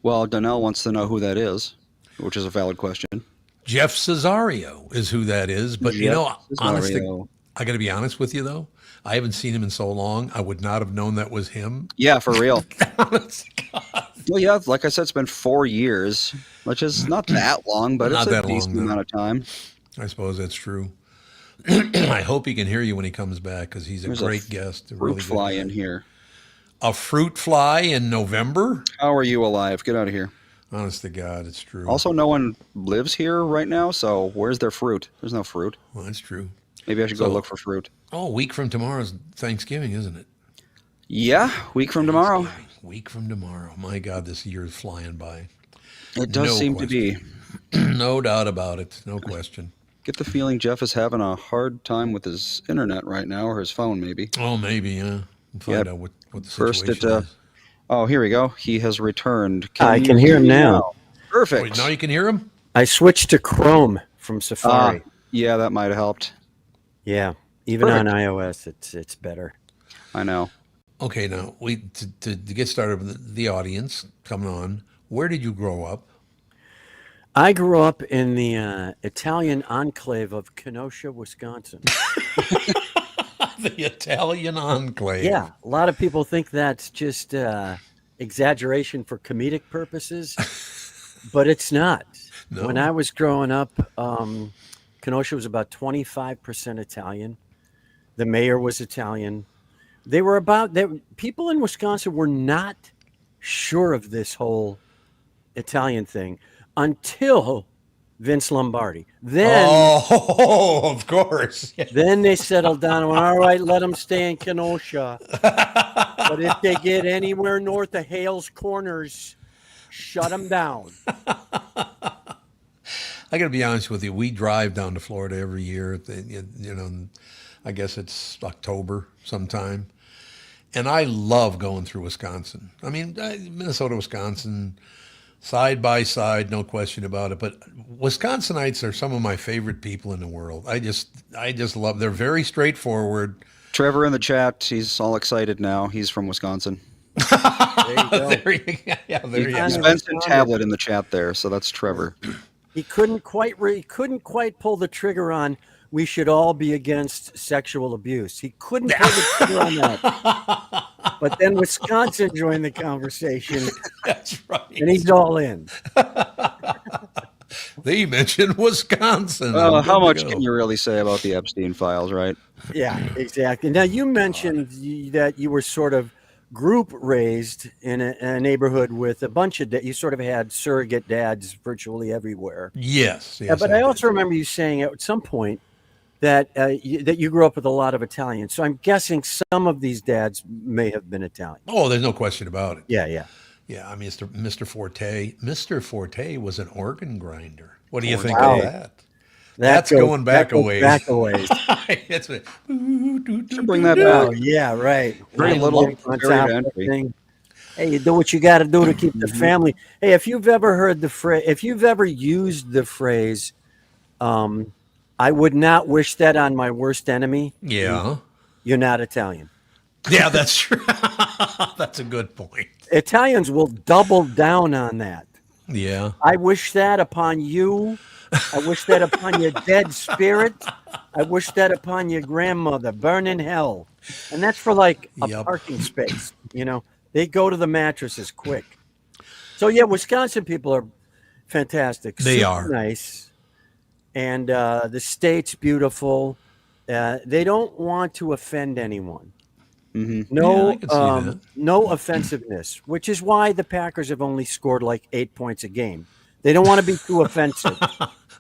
Well, Donnell wants to know who that is, which is a valid question. Jeff Cesario is who that is, but you Jeff know, honestly, Cesario. I got to be honest with you though. I haven't seen him in so long. I would not have known that was him. Yeah, for real. Honest to God. Well, yeah, like I said, it's been 4 years, which is not that long, but Not it's a that long, decent no. amount of time. I suppose that's true. I hope he can hear you when he comes back because he's a There's great guest. A Fruit really good fly guy. in here. A fruit fly in November? How are you alive? Get out of here. Honest to God, it's true. Also, no one lives here right now, so where's their fruit? There's no fruit. Well, that's true. Maybe I should go So- look for fruit. Oh, a week from tomorrow is Thanksgiving, isn't it? Yeah, week from tomorrow. Thanksgiving. Week from tomorrow. My God, this year is flying by. It does No seem to be. No doubt about it. No question. Get the feeling Jeff is having a hard time with his internet right now, or his phone, maybe. Oh, maybe, yeah. We'll find Yeah, out what the first situation it, is. Oh, here we go. He has returned. I you can hear him me now. Perfect. Wait, now you can hear him? I switched to Chrome from Safari. Yeah, that might have helped. Yeah, even Perfect. on iOS, it's better. I know. Okay, now, to get started with the audience coming on, where did you grow up? I grew up in the Italian enclave of Kenosha, Wisconsin. The Italian enclave. Yeah, a lot of people think that's just exaggeration for comedic purposes, but it's not. No. When I was growing up, Kenosha was about 25% Italian. The mayor was Italian. People in Wisconsin were not sure of this whole Italian thing until Vince Lombardi. Then Oh, of course. Then they settled down and went, all right, let them stay in Kenosha. But if they get anywhere north of Hales Corners, shut them down. I got to be honest with you. We drive down to Florida every year. I guess it's October sometime. And I love going through Wisconsin. I mean, Minnesota, Wisconsin, side by side, no question about it. But Wisconsinites are some of my favorite people in the world. I just love. They're very straightforward. Trevor in the chat, he's all excited now. He's from Wisconsin. There you go. There you go. Yeah, there you He go. spent a tablet in the chat there, so that's Trevor. He couldn't quite pull the trigger on we should all be against sexual abuse. He couldn't pull the trigger on that. But then Wisconsin joined the conversation, That's right. and he's all in. They mentioned Wisconsin. Well, I'm how good much to go. can you really say about the Epstein files, right? Yeah, exactly. Now, you mentioned that you were sort of group raised in a neighborhood with a bunch of you sort of had surrogate dads virtually everywhere. Yes. Yeah, but I also remember you saying at some point that that you grew up with a lot of Italians. So I'm guessing some of these dads may have been Italian. Oh, there's no question about it. Yeah. Yeah, I mean, Mr. Forte. Mr. Forte was an organ grinder. What do you think wow. of that? That's going back a ways. Back a ways. It's a- Bring that back. Oh, yeah, right. Very Right. little On barrier top to of the entry. thing. Hey, you do what you got to do to keep the family. Hey, if you've ever heard the phrase, if you've ever used the phrase, I would not wish that on my worst enemy. Yeah. You're not Italian. Yeah, that's true. That's a good point. Italians will double down on that. Yeah. I wish that upon you. I wish that upon your dead spirit. I wish that upon your grandmother. Burn in hell. And that's for like a Yep. parking space. You know, they go to the mattresses quick. So yeah, Wisconsin people are fantastic. They Super are. nice. And the state's beautiful. They don't want to offend anyone. Yeah, I can see that. No offensiveness, which is why the Packers have only scored like 8 points a game. They don't want to be too offensive.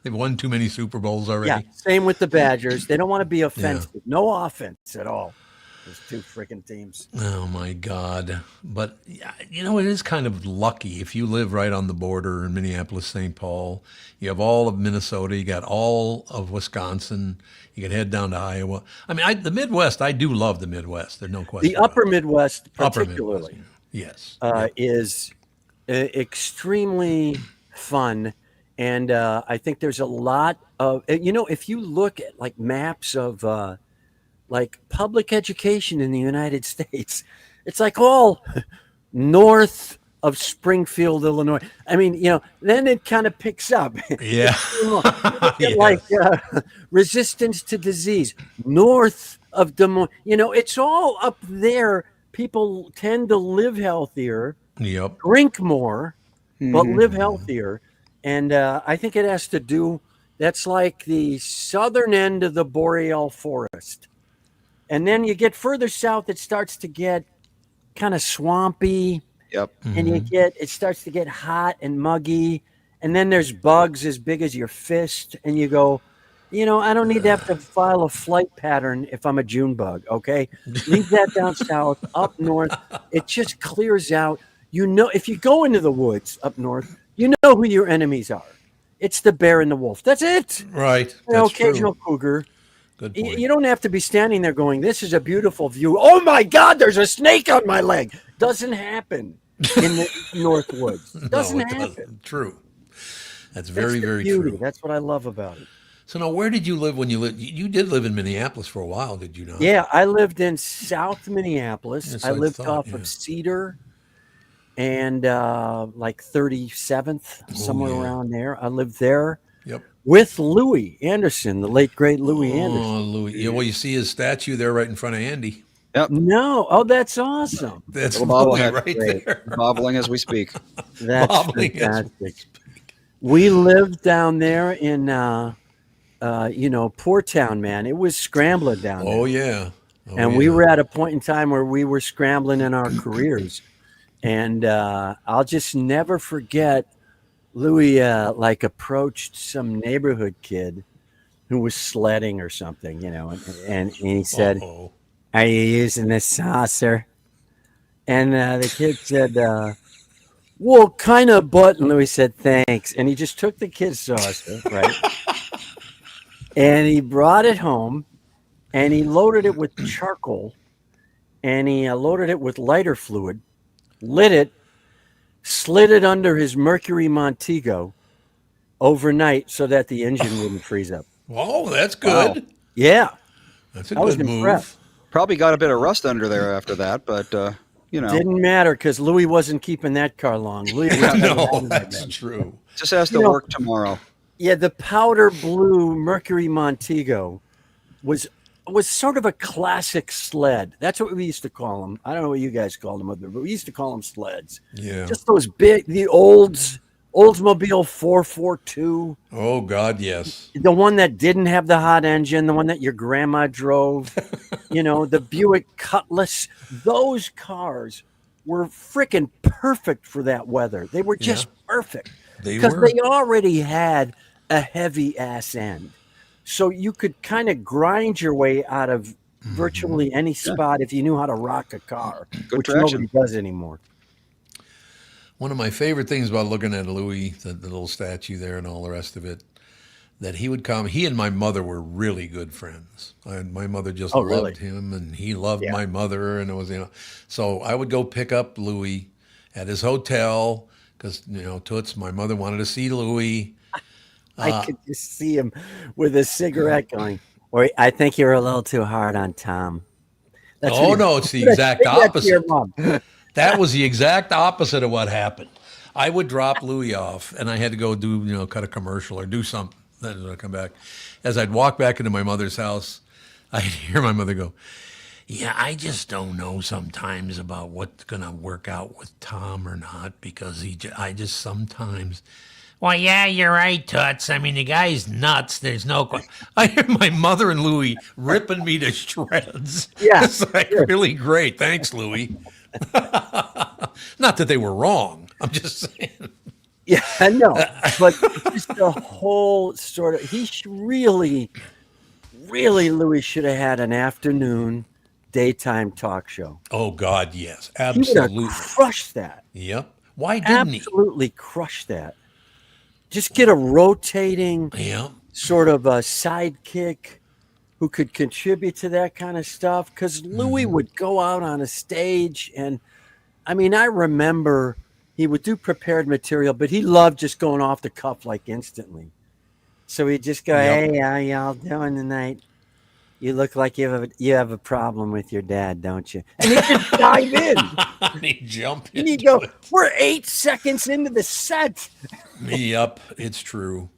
They've won too many Super Bowls already. Yeah, same with the Badgers. They don't want to be offensive. No offense at all. Those two freaking teams. Oh my God. But you know, it is kind of lucky if you live right on the border in Minneapolis, St. Paul. You have all of Minnesota. You got all of Wisconsin. You can head down to Iowa. I mean, the Midwest, I do love the Midwest. There's no question. The upper about it. Midwest, Upper particularly, Midwest, yes. is extremely fun. And I think there's a lot of, if you look at like maps of like public education in the United States, it's like all north of Springfield, Illinois. I mean, then it kind of picks up. Yeah. Yes. Like resistance to disease, north of Des Moines. It's all up there. People tend to live healthier, Yep. drink more, but live healthier. And I think it has to do, that's like the southern end of the boreal forest. And then you get further south, it starts to get kind of swampy. Yep. And it starts to get hot and muggy. And then there's bugs as big as your fist. And you go, I don't need to have to file a flight pattern if I'm a June bug. Okay. Leave that down south. Up north, it just clears out. If you go into the woods up north, you know who your enemies are. It's the bear and the wolf. That's it. Right. The That's occasional true. cougar. Good point. You don't have to be standing there going, this is a beautiful view. Oh my God, there's a snake on my leg. Doesn't happen in the North Woods. Doesn't happen. Doesn't. True. That's That's very, the very beauty. true. That's what I love about it. So now, where did you live when you lived? You did live in Minneapolis for a while, did you not? Yeah, I lived in South Minneapolis. Yes, I I lived thought, off yeah. of Cedar and like 37th, somewhere yeah. around there. I lived there Yep. with Louie Anderson, the late, great Louie Anderson. Oh, Louis. Yeah, well, you see his statue there right in front of Andy. No. Oh, that's awesome. That's Little Louis bobblehead. right Great. there. Bobbling as we speak. That's Bobbling as fantastic. We lived down there in, Poor Town, man. It was scrambling down there. Oh, yeah. Oh, And we yeah. were at a point in time where we were scrambling in our careers. And I'll just never forget Louis approached some neighborhood kid who was sledding or something, and he said, Uh-oh. "Are you using this saucer?" And the kid said, "Well, kind of," but and Louis said, "Thanks." And he just took the kid's saucer, right? And he brought it home and he loaded it with charcoal and he loaded it with lighter fluid, lit it, slid it under his Mercury Montego overnight so that the engine wouldn't freeze up. Oh, that's good. Wow. Yeah. That's a I was good move. impressed. Probably got a bit of rust under there after that, but Didn't matter because Louis wasn't keeping that car long. Louis was No, that's true. just has to work tomorrow. Yeah, the powder blue Mercury Montego was sort of a classic sled. That's what we used to call them. I don't know what you guys called them, but we used to call them sleds. Yeah. Just those big, the Oldsmobile 442, Oh, God, yes. the one that didn't have the hot engine, the one that your grandma drove, the Buick Cutlass. Those cars were freaking perfect for that weather. They were just perfect They because were. they already had a heavy ass end. So you could kind of grind your way out of virtually any spot if you knew how to rock a car, Good which traction. nobody does anymore. One of my favorite things about looking at Louis, the little statue there and all the rest of it, that he would come. He and my mother were really good friends. My mother just Oh, loved really? him, and he loved my mother, and it was So I would go pick up Louis at his hotel because Toots, my mother wanted to see Louis. I could just see him with a cigarette going, "Or I think you're a little too hard on Tom." That's what Oh he- no, it's the Say exact that to your opposite. mom. That was the exact opposite of what happened. I would drop Louie off, and I had to go do, cut a commercial or do something. Then I'd come back. As I'd walk back into my mother's house, I'd hear my mother go, "Yeah, I just don't know sometimes about what's going to work out with Tom or not because I just sometimes." Well, yeah, you're right, Toots. I mean, the guy's nuts. There's no. I hear my mother and Louie ripping me to shreds. Yeah, It's like really great. Thanks, Louie. Not that they were wrong. I'm just saying. Yeah, I know, but just the whole sort of really Louis should have had an afternoon daytime talk show. Oh God, yes, He would absolutely. have crushed that. Yep. Why didn't Absolutely crushed that. Just get a rotating he? Yeah. sort of a sidekick who could contribute to that kind of stuff. Because Louis would go out on a stage, and I mean, I remember he would do prepared material, but he loved just going off the cuff like instantly. So he'd just go, Yep. "Hey, how y'all doing tonight? You look like you have a problem with your dad, don't you?" And he just dive in. He jump And you into go, it. "We're 8 seconds into the set." Yep, it's true.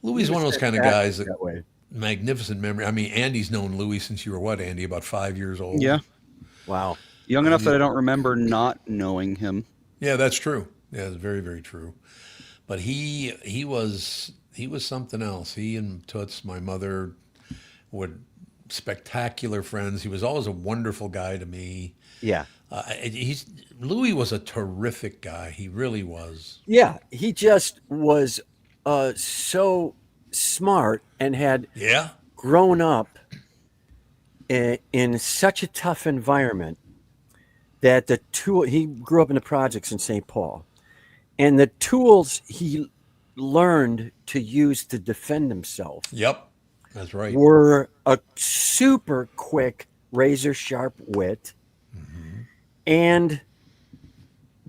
Louie's one of those kind of guys that way. magnificent memory. I mean, Andy's known Louie since you were what, Andy? About 5 years old. Yeah. Wow. Young enough that I don't remember not knowing him. Yeah, that's true. Yeah, it's very, very true. But he was something else. He and Toots, my mother, would spectacular friends. He was always a wonderful guy to me. Yeah. Louie was a terrific guy. He really was. Yeah. He just was so smart and had Yeah. grown up in such a tough environment that he grew up in the projects in St. Paul, and the tools he learned to use to defend himself Yep. That's right. were a super quick, razor sharp wit and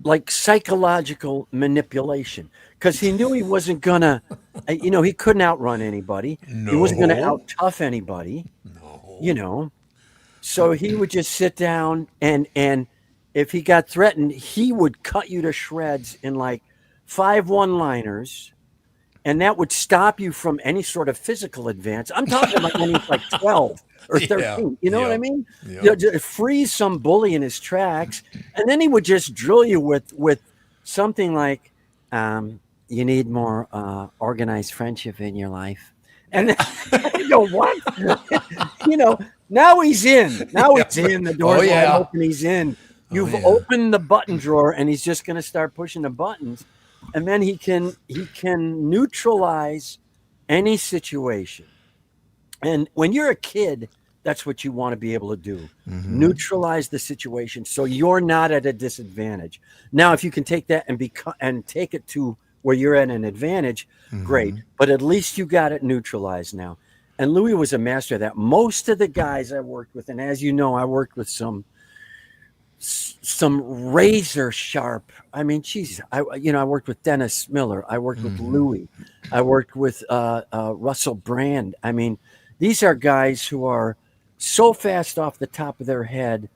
like psychological manipulation, because he knew he wasn't gonna, he couldn't outrun anybody. He wasn't gonna No. out tough anybody, No. So he would just sit down and if he got threatened, he would cut you to shreds in like 5 one-liners, and that would stop you from any sort of physical advance. I'm talking about when he's like 12 or 13. Yeah, You know what I yeah, mean? yeah. Just freeze some bully in his tracks, and then he would just drill you with something like, "You need more organized friendship in your life." And then you go, "What?" Now he's in. Now he's in. The door's wide open. He's in. You've opened the button drawer, and he's just going to start pushing the buttons, and then he can neutralize any situation. And when you're a kid, that's what you want to be able to do. Neutralize the situation so you're not at a disadvantage. Now, if you can take that and take it to where you're at an advantage, great. But at least you got it neutralized now. And Louis was a master of that. Most of the guys I worked with, and as you know, I worked with some razor sharp. I mean, geez, I worked with Dennis Miller. I worked with Louis. I worked with Russell Brand. I mean, these are guys who are so fast off the top of their head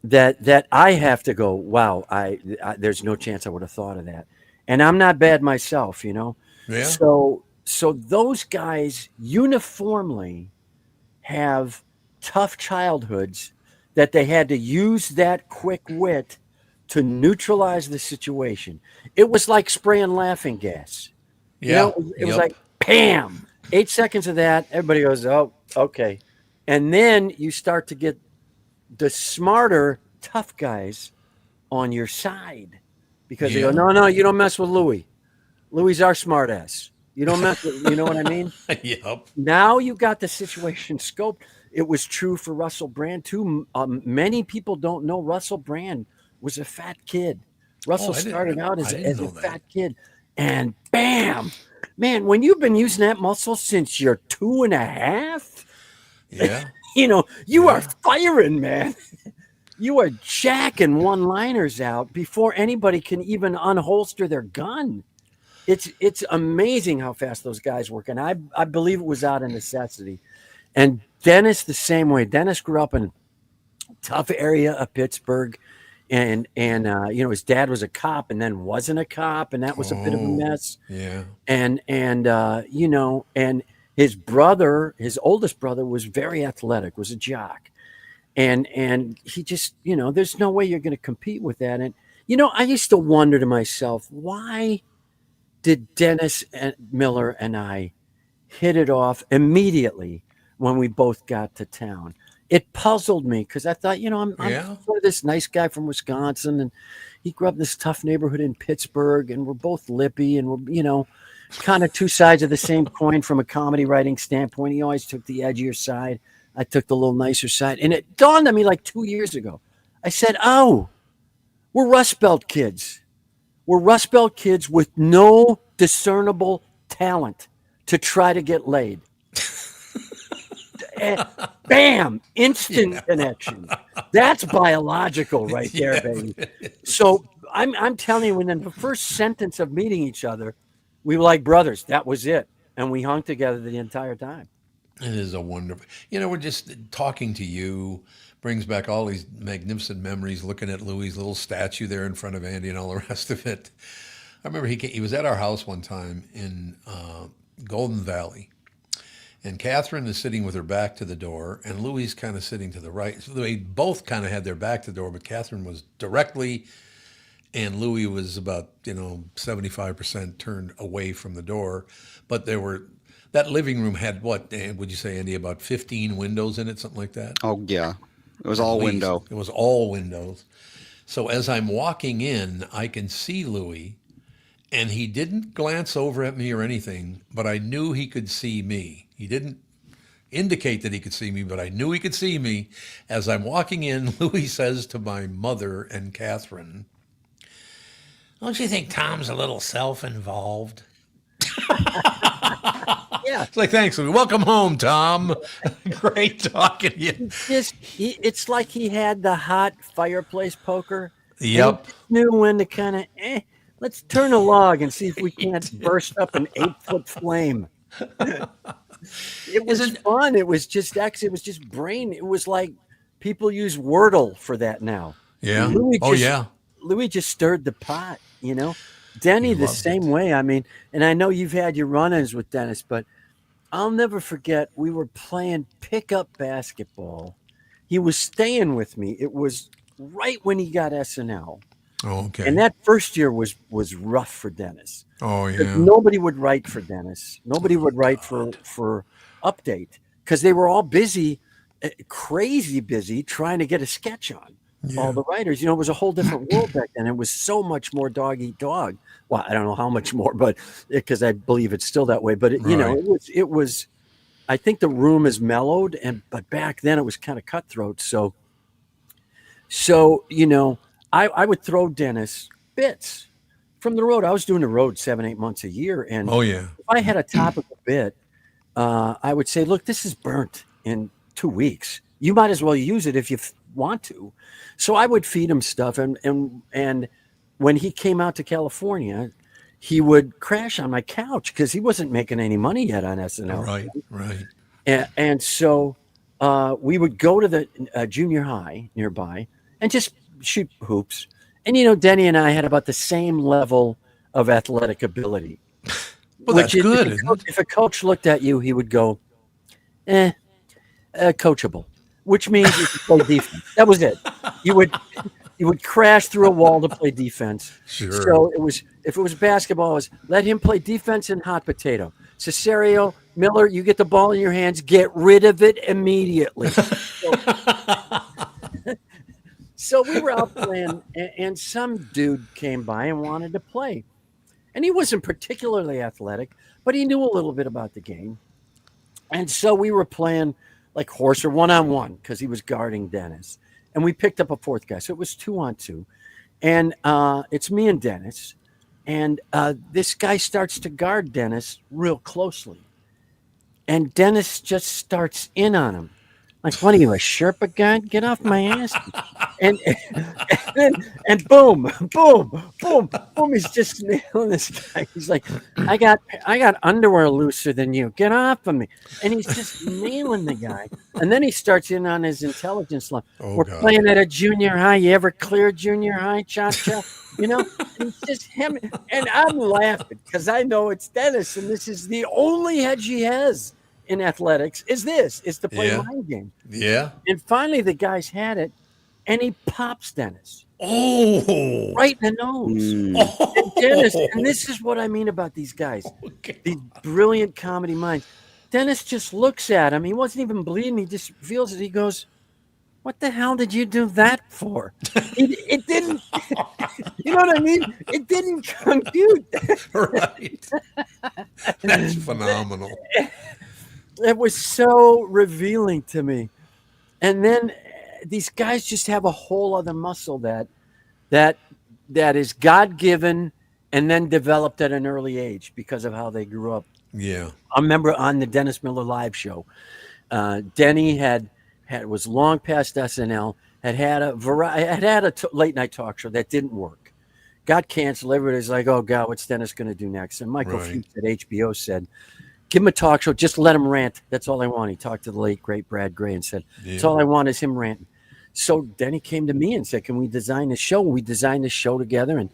that I have to go, wow, I there's no chance I would have thought of that. And I'm not bad myself, Yeah. So those guys uniformly have tough childhoods that they had to use that quick wit to neutralize the situation. It was like spraying laughing gas. Yeah. It was like, bam, 8 seconds of that. Everybody goes, "Oh, okay." And then you start to get the smarter, tough guys on your side because they go, no, you don't mess with Louis. Louis our smart ass. You don't mess with, you know what I mean? Yep. Now you got the situation scoped. It was true for Russell Brand too. Many people don't know Russell Brand was a fat kid. Russell started out as a fat kid, and bam, man, when you've been using that muscle since you're 2.5, Yeah. you are firing, man. You are jacking one-liners out before anybody can even unholster their gun. It's amazing how fast those guys work, and I believe it was out of necessity. And Dennis the same way. Dennis grew up in a tough area of Pittsburgh, and his dad was a cop and then wasn't a cop, and that was a bit of a mess. Yeah. And and his brother, his oldest brother, was very athletic, was a jock, and he just, there's no way you're going to compete with that. And I used to wonder to myself, why did Dennis and Miller and I hit it off immediately when we both got to town? It puzzled me because I thought, I'm sort of this nice guy from Wisconsin, and he grew up in this tough neighborhood in Pittsburgh, and we're both lippy, and we're, kind of two sides of the same coin from a comedy writing standpoint. He always took the edgier side. I took the little nicer side. And it dawned on me like 2 years ago. I said, oh, we're Rust Belt kids. We're Rust Belt kids with no discernible talent to try to get laid. Bam! Instant connection. That's biological right there, baby. So I'm telling you, within the first sentence of meeting each other, we were like brothers. That was it. And we hung together the entire time. It is a wonderful, we're just talking to you brings back all these magnificent memories, looking at Louie's little statue there in front of Andy and all the rest of it. I remember he was at our house one time in Golden Valley, and Catherine is sitting with her back to the door, and Louie's kind of sitting to the right. So they both kind of had their back to the door, but Catherine was directly, and Louie was about, 75% turned away from the door. But that living room had what, would you say, Andy, about 15 windows in it, something like that? Oh, yeah. It was all window. It was all windows. So as I'm walking in, I can see Louie, and he didn't glance over at me or anything, but I knew he could see me. He didn't indicate that he could see me, but I knew he could see me. As I'm walking in, Louie says to my mother and Catherine, "Don't you think Tom's a little self-involved?" Yeah. It's like, thanks, Louie. Welcome home, Tom. Great talking to you. It's like he had the hot fireplace poker. Yep. He knew when to kind of, let's turn a log and see if we can't burst up an 8-foot flame. It was fun. It was just brain. It was like people use Wordle for that now. Yeah. Louie just stirred the pot, Denny the same way. I mean, and I know you've had your run-ins with Dennis, but I'll never forget, we were playing pickup basketball. He was staying with me. It was right when he got SNL. Oh, okay. And that first year was rough for Dennis. Oh, yeah. Nobody would write for Dennis. Nobody would write for Update because they were all busy, crazy busy, trying to get a sketch on. Yeah. All the writers, it was a whole different world back then. It was so much more dog eat dog. Well, I don't know how much more, but because I believe it's still that way. But it was. I think the room is mellowed, but back then it was kind of cutthroat. So I would throw Dennis bits from the road. I was doing the road 7-8 months a year, and if I had a topical bit, I would say, "Look, this is burnt in 2 weeks. You might as well use it if you want to." So I would feed him stuff, and when he came out to California, he would crash on my couch because he wasn't making any money yet on SNL. Right. And so we would go to the junior high nearby and just shoot hoops. And Denny and I had about the same level of athletic ability. Well, that's good. If a coach looked at you, he would go, coachable. Which means you could play defense. That was it. You would crash through a wall to play defense. Sure. So if it was basketball, it was let him play defense and hot potato. Cesario, Miller, you get the ball in your hands, get rid of it immediately. So we were out playing, and some dude came by and wanted to play. And he wasn't particularly athletic, but he knew a little bit about the game. And so we were playing like horse or one-on-one because he was guarding Dennis. And we picked up a fourth guy. So it was 2-on-2. And it's me and Dennis. And this guy starts to guard Dennis real closely. And Dennis just starts in on him. Like, what are you, a Sherpa guide? Get off my ass. And and boom, boom, boom, boom. He's just nailing this guy. He's like, I got underwear looser than you. Get off of me. And he's just nailing the guy. And then he starts in on his intelligence line. We're God. playing at a junior high. You ever clear junior high, cha-cha? You know, and it's just him. And I'm laughing because I know it's Dennis, and this is the only edge he has in athletics is to play mind games. Yeah. And finally the guy's had it, and he pops Dennis. Oh. Right in the nose. Oh. And Dennis, and this is what I mean about these guys. These brilliant comedy minds. Dennis just looks at him. He wasn't even bleeding. He just feels it. He goes, what the hell did you do that for? It didn't, you know what I mean? It didn't compute. Right. That's phenomenal. It was so revealing to me. And then these guys just have a whole other muscle that is God-given and then developed at an early age because of how they grew up. Yeah. I remember on the Dennis Miller Live show, Denny was long past SNL, had a late night talk show that didn't work, got canceled. Everybody's like, oh God, what's Dennis going to do next? And Michael Fuchs at HBO said, give him a talk show, just let him rant. That's all I want. He talked to the late great Brad Gray and said, that's all I want is him ranting. So Denny came to me and said, can we design a show? We designed this show together, and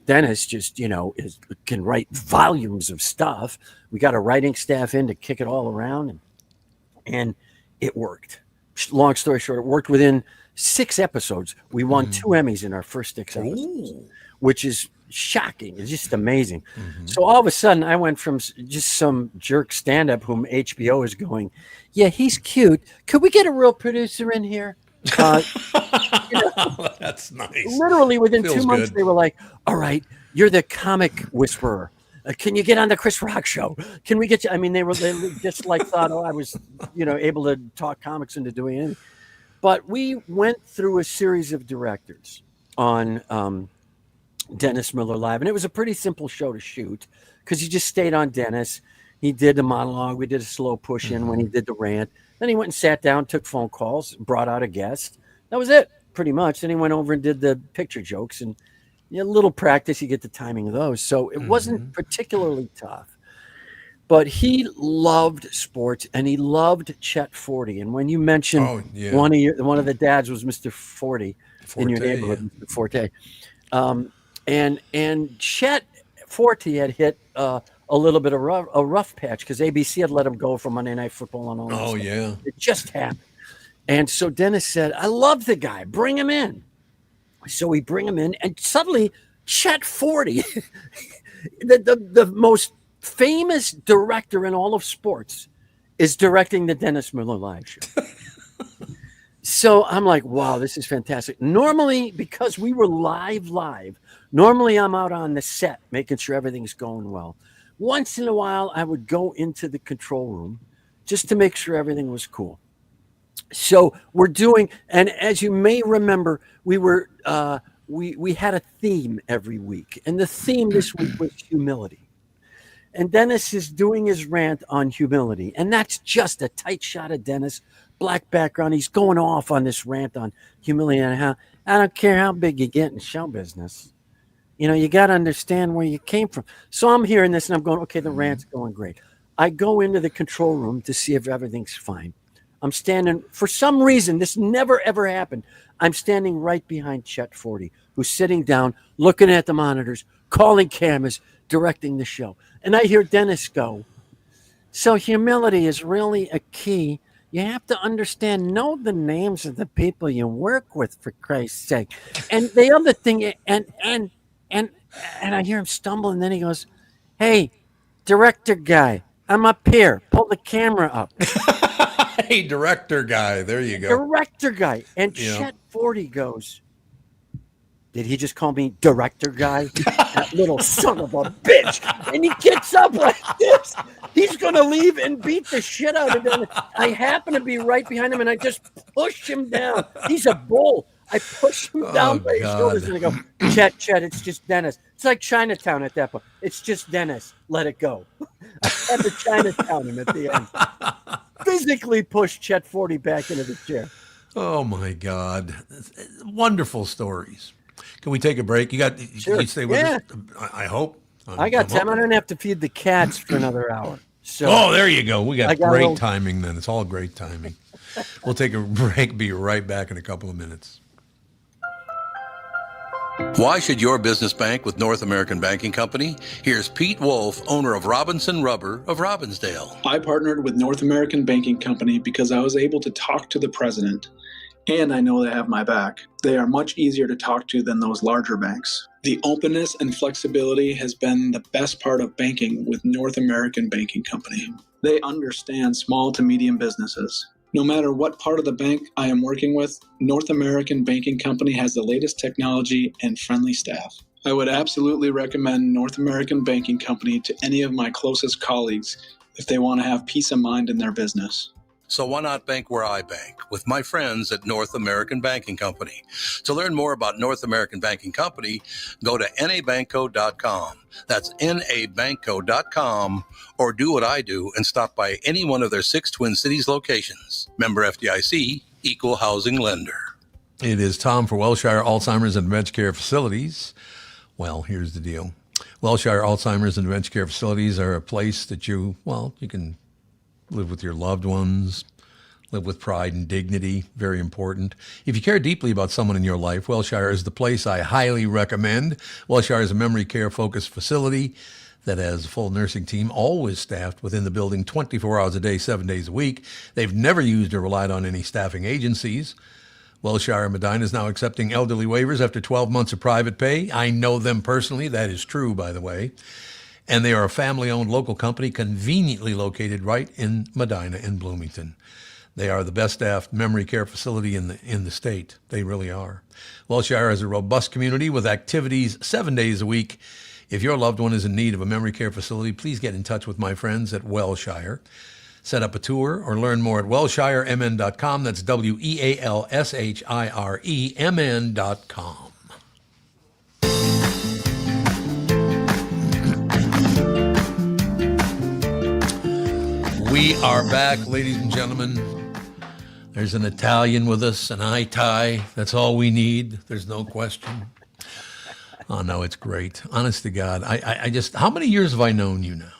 Dennis just, can write volumes of stuff. We got a writing staff in to kick it all around, and it worked. Long story short, it worked within 6 episodes. We won 2 Emmys in our first 6 episodes, which is shocking. It's just amazing. So all of a sudden, I went from just some jerk stand-up whom HBO is going, yeah, he's cute. Could we get a real producer in here? That's nice. Literally within Feels 2 months, good. they were like, all right, you're the comic whisperer. Can you get on the Chris Rock show? Can we get you? I mean, they just like thought, I was, able to talk comics into doing anything. But we went through a series of directors on Dennis Miller Live, and it was a pretty simple show to shoot because you just stayed on Dennis. He did the monologue. We did a slow push in when he did the rant. Then he went and sat down, took phone calls, brought out a guest. That was it, pretty much. Then he went over and did the picture jokes, and a little practice, you get the timing of those. So it wasn't particularly tough. But he loved sports, and he loved Chet Forte. And when you mentioned one of the dads was Mr. Forte in your neighborhood, Mr. Forte. And Chet Forte had hit a little bit of a rough patch because ABC had let him go for Monday Night Football and all that stuff. Yeah. It just happened. And so Dennis said, I love the guy. Bring him in. So we bring him in, and suddenly Chet Forte, the most famous director in all of sports, is directing the Dennis Miller Live show. So I'm like, wow, this is fantastic. Normally, because we were live, normally I'm out on the set making sure everything's going well. Once in a while, I would go into the control room just to make sure everything was cool. So we're doing, and as you may remember, we were we had a theme every week, and the theme this week was humility. And Dennis is doing his rant on humility, and that's just a tight shot of Dennis, black background. He's going off on this rant on humility and how I don't care how big you get in show business. You got to understand where you came from. So I'm hearing this, and I'm going, okay, the rant's going great. I go into the control room to see if everything's fine. I'm standing, for some reason, this never, ever happened. I'm standing right behind Chet Forte, who's sitting down, looking at the monitors, calling cameras, directing the show. And I hear Dennis go, so humility is really a key. You have to know the names of the people you work with, for Christ's sake. And the other thing, and I hear him stumble, and then he goes, hey, director guy, I'm up here. Pull the camera up. Hey, director guy. There you go. Director guy. And Chet Forte goes, did he just call me director guy? That little son of a bitch. And he gets up like this. He's going to leave and beat the shit out of him. I happen to be right behind him, and I just push him down. He's a bull. I push him down by his shoulders, and I go, Chet, it's just Dennis. It's like Chinatown at that point. It's just Dennis. Let it go. I had to Chinatown him at the end. physically pushed Chet Forty back into the chair. Oh my God. Wonderful stories. Can we take a break? Sure. You stay with Yeah. us? I hope. I got I'm time. I hoping. don't have to feed the cats for another hour. So Oh, there you go. We I got got a great little- timing then. It's all great timing. We'll take a break. Be right back in a couple of minutes. Why should your business bank with North American Banking Company? Here's Pete Wolf, owner of Robinson Rubber of Robbinsdale. I partnered with North American Banking Company because I was able to talk to the president, and I know they have my back. They are much easier to talk to than those larger banks. The openness and flexibility has been the best part of banking with North American Banking Company. They understand small to medium businesses. No matter what part of the bank I am working with, North American Banking Company has the latest technology and friendly staff. I would absolutely recommend North American Banking Company to any of my closest colleagues if they want to have peace of mind in their business. So why not bank where I bank, with my friends at North American Banking Company? To learn more about North American Banking Company, go to nabankco.com. That's nabankco.com, or do what I do and stop by any one of their 6 Twin Cities locations. Member FDIC, Equal Housing Lender. It is Tom for Wellshire Alzheimer's and Dementia Care Facilities. Well, here's the deal. Wellshire Alzheimer's and Dementia Care Facilities are a place that you can live with your loved ones, live with pride and dignity, very important. If you care deeply about someone in your life, Wellshire is the place I highly recommend. Wellshire is a memory care focused facility that has a full nursing team, always staffed within the building 24 hours a day, 7 days a week. They've never used or relied on any staffing agencies. Wellshire Medina is now accepting elderly waivers after 12 months of private pay. I know them personally. That is true, by the way. And they are a family-owned local company conveniently located right in Medina and Bloomington. They are the best staffed memory care facility in the state. They really are. Wellshire is a robust community with activities 7 days a week. If your loved one is in need of a memory care facility, please get in touch with my friends at Wellshire. Set up a tour or learn more at wellshiremn.com. That's WEALSHIREMN.com. We are back, ladies and gentlemen. There's an Italian with us, an Itai. That's all we need. There's no question. Oh, no, it's great. Honest to God. I just, how many years have I known you now?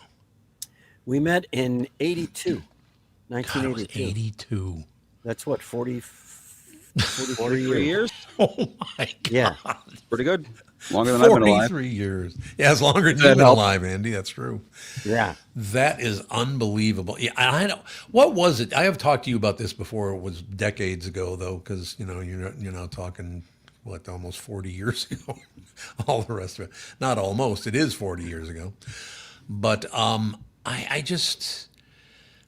We met in 82, God, it was 1982. 82. That's what, 43 43 years? Oh, my God. Yeah. Pretty good. Longer than I've been alive. 43 years. Yeah, it's longer than That you've been help? alive, Andy. That's true. Yeah. That is unbelievable. Yeah, I know. What was it? I have talked to you about this before. It was decades ago, though, because you're now talking almost 40 years ago. All the rest of it, not almost. It is 40 years ago. But I just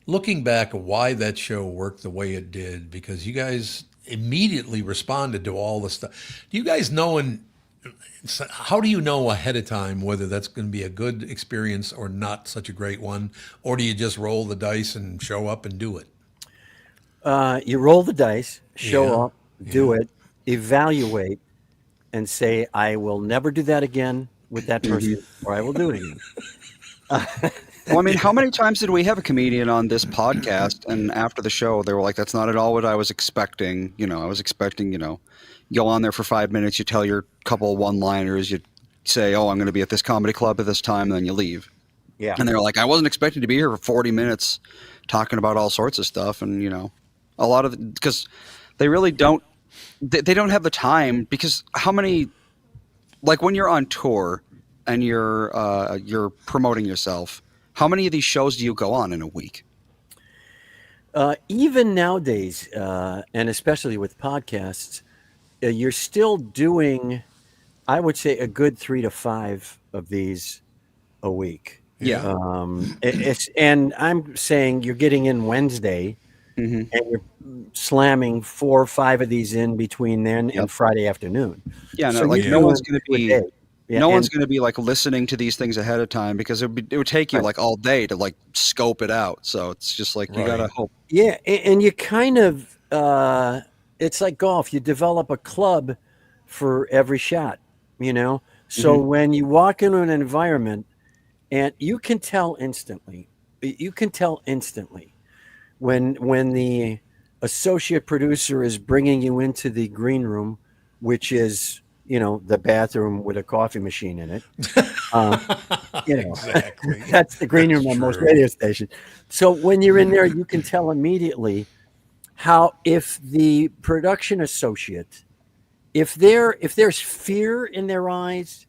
looking back at why that show worked the way it did, because you guys immediately responded to all the stuff. Do you guys know how do you know ahead of time whether that's going to be a good experience or not such a great one? Or do you just roll the dice and show up and do it? You roll the dice, show Yeah. up, do it, evaluate, and say, I will never do that again with that person, or I will do it again. Well, I mean, how many times did we have a comedian on this podcast, and after the show, they were like, that's not at all what I was expecting. I was expecting, go on there for 5 minutes, you tell your couple of one-liners, you say, oh, I'm going to be at this comedy club at this time, and then you leave. Yeah. And they were like, I wasn't expecting to be here for 40 minutes talking about all sorts of stuff. And, a lot of because they really don't, they don't have the time, because how many, like when you're on tour and you're promoting yourself, how many of these shows do you go on in a week? Even nowadays, and especially with podcasts, you're still doing, I would say, a good 3 to 5 of these a week. Yeah. And I'm saying you're getting in Wednesday, and you're slamming 4 or 5 of these in between then and Friday afternoon. Yeah, no, So like you're no one's doing going to be. a day. Yeah, No and- one's going to be like listening to these things ahead of time, because it would take you like all day to like scope it out. So it's just like you got to hope. Yeah, and you kind of, it's like golf. You develop a club for every shot, So when you walk into an environment, and you can tell instantly when the associate producer is bringing you into the green room, which is, the bathroom with a coffee machine in it. Exactly. That's the green room That's on most true. radio stations. So when you're in there, you can tell immediately how, if the production associate, if there's fear in their eyes,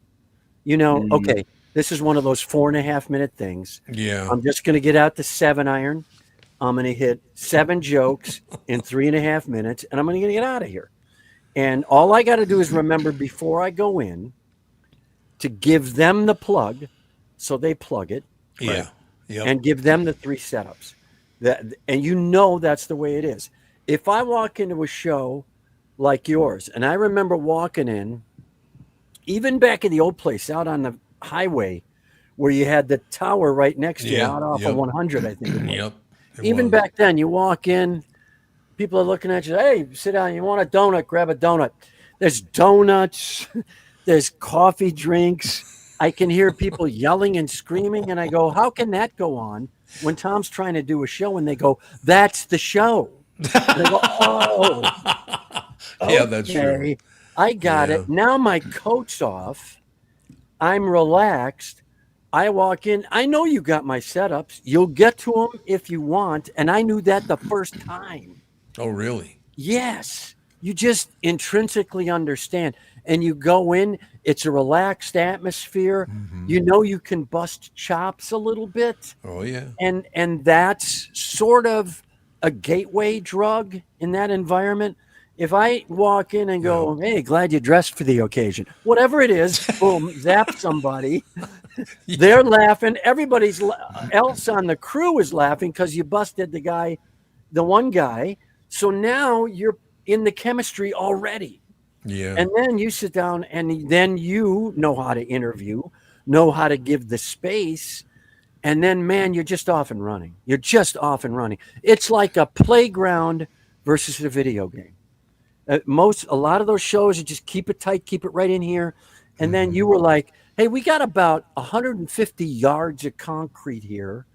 okay, this is one of those 4.5-minute things. Yeah. I'm just going to get out the 7-iron. I'm going to hit 7 jokes in 3.5 minutes, and I'm going to get out of here. And all I got to do is remember before I go in to give them the plug, so they plug it. Yeah. Yep. And give them the 3 setups. And that's the way it is. If I walk into a show like yours, and I remember walking in, even back in the old place out on the highway, where you had the tower right next to you, out off of 100, I think it was. Yep. Even back then, you walk in, people are looking at you. Hey, sit down. You want a donut? Grab a donut. There's donuts. There's coffee drinks. I can hear people yelling and screaming, and I go, how can that go on when Tom's trying to do a show? And they go, that's the show. And I go, oh. Yeah, that's true. Okay, I got it. Now my coat's off. I'm relaxed. I walk in. I know you got my setups. You'll get to them if you want. And I knew that the first time. Oh, really? Yes. You just intrinsically understand. And you go in, it's a relaxed atmosphere. Mm-hmm. You can bust chops a little bit. Oh, yeah. And that's sort of a gateway drug in that environment. If I walk in and go, hey, glad you dressed for the occasion, whatever it is, boom, zap somebody. They're laughing. Everybody else on the crew is laughing because you busted the one guy. So now you're in the chemistry already. Yeah. And then you sit down and then you know how to interview, know how to give the space. And then, man, you're just off and running. You're just off and running. It's like a playground versus a video game. A lot of those shows, you just keep it tight, keep it right in here. And then you were like, hey, we got about 150 yards of concrete here.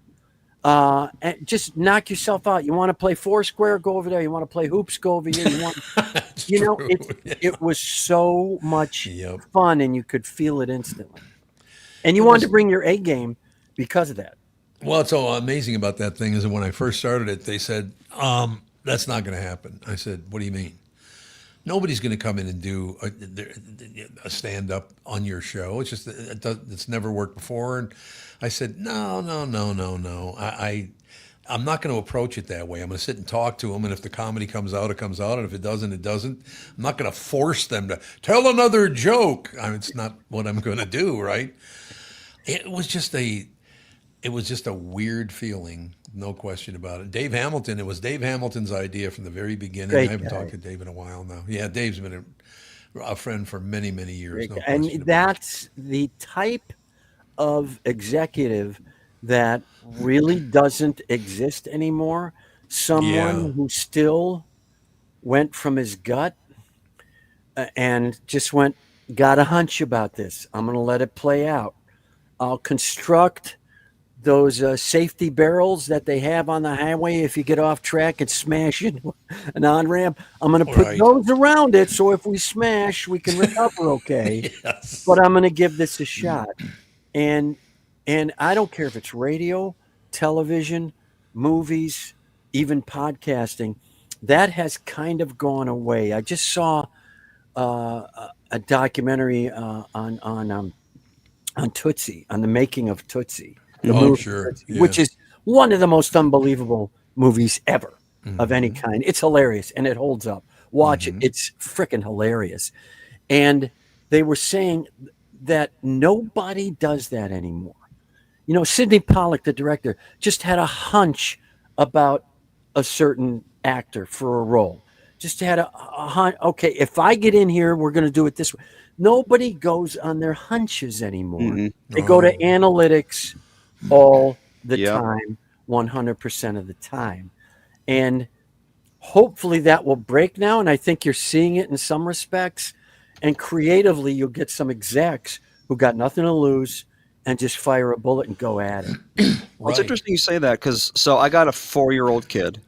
And just knock yourself out. You want to play Foursquare? Go over there. You want to play hoops? Go over here. It was so much fun, and you could feel it instantly. And you wanted to bring your A game because of that. Well, what's so amazing about that thing is that when I first started it, they said, that's not going to happen. I said, what do you mean? Nobody's going to come in and do a stand-up on your show. It's just it's never worked before. And I said, no. I'm not going to approach it that way. I'm going to sit and talk to them, and if the comedy comes out, it comes out, and if it doesn't, it doesn't. I'm not going to force them to tell another joke. It's not what I'm going to do, right? It was just a weird feeling, no question about it. It was Dave Hamilton's idea from the very beginning. Great I haven't guy. talked to Dave in a while now. Yeah, Dave's been a friend for many, many years. No And question about that's the type of executive that really doesn't exist anymore. Someone who still went from his gut and just got a hunch about this. I'm going to let it play out. I'll construct those safety barrels that they have on the highway if you get off track and smash into an on-ramp. I'm going to put those around it so if we smash, we can recover okay. Yes. But I'm going to give this a shot. And I don't care if it's radio, television, movies, even podcasting. That has kind of gone away. I just saw a documentary on Tootsie, on the making of Tootsie. Sure. Yeah. Which is one of the most unbelievable movies ever of any kind. It's hilarious and it holds up. Watch it. It's freaking hilarious. And they were saying that nobody does that anymore. Sidney Pollack, the director, just had a hunch about a certain actor for a role. Just had a hunch. Okay, if I get in here, we're going to do it this way. Nobody goes on their hunches anymore. They go to analytics all the time, 100% of the time. And hopefully that will break now. And I think you're seeing it in some respects. And creatively, you'll get some execs who got nothing to lose and just fire a bullet and go at it. Well, it's interesting you say that because I got a 4-year-old kid.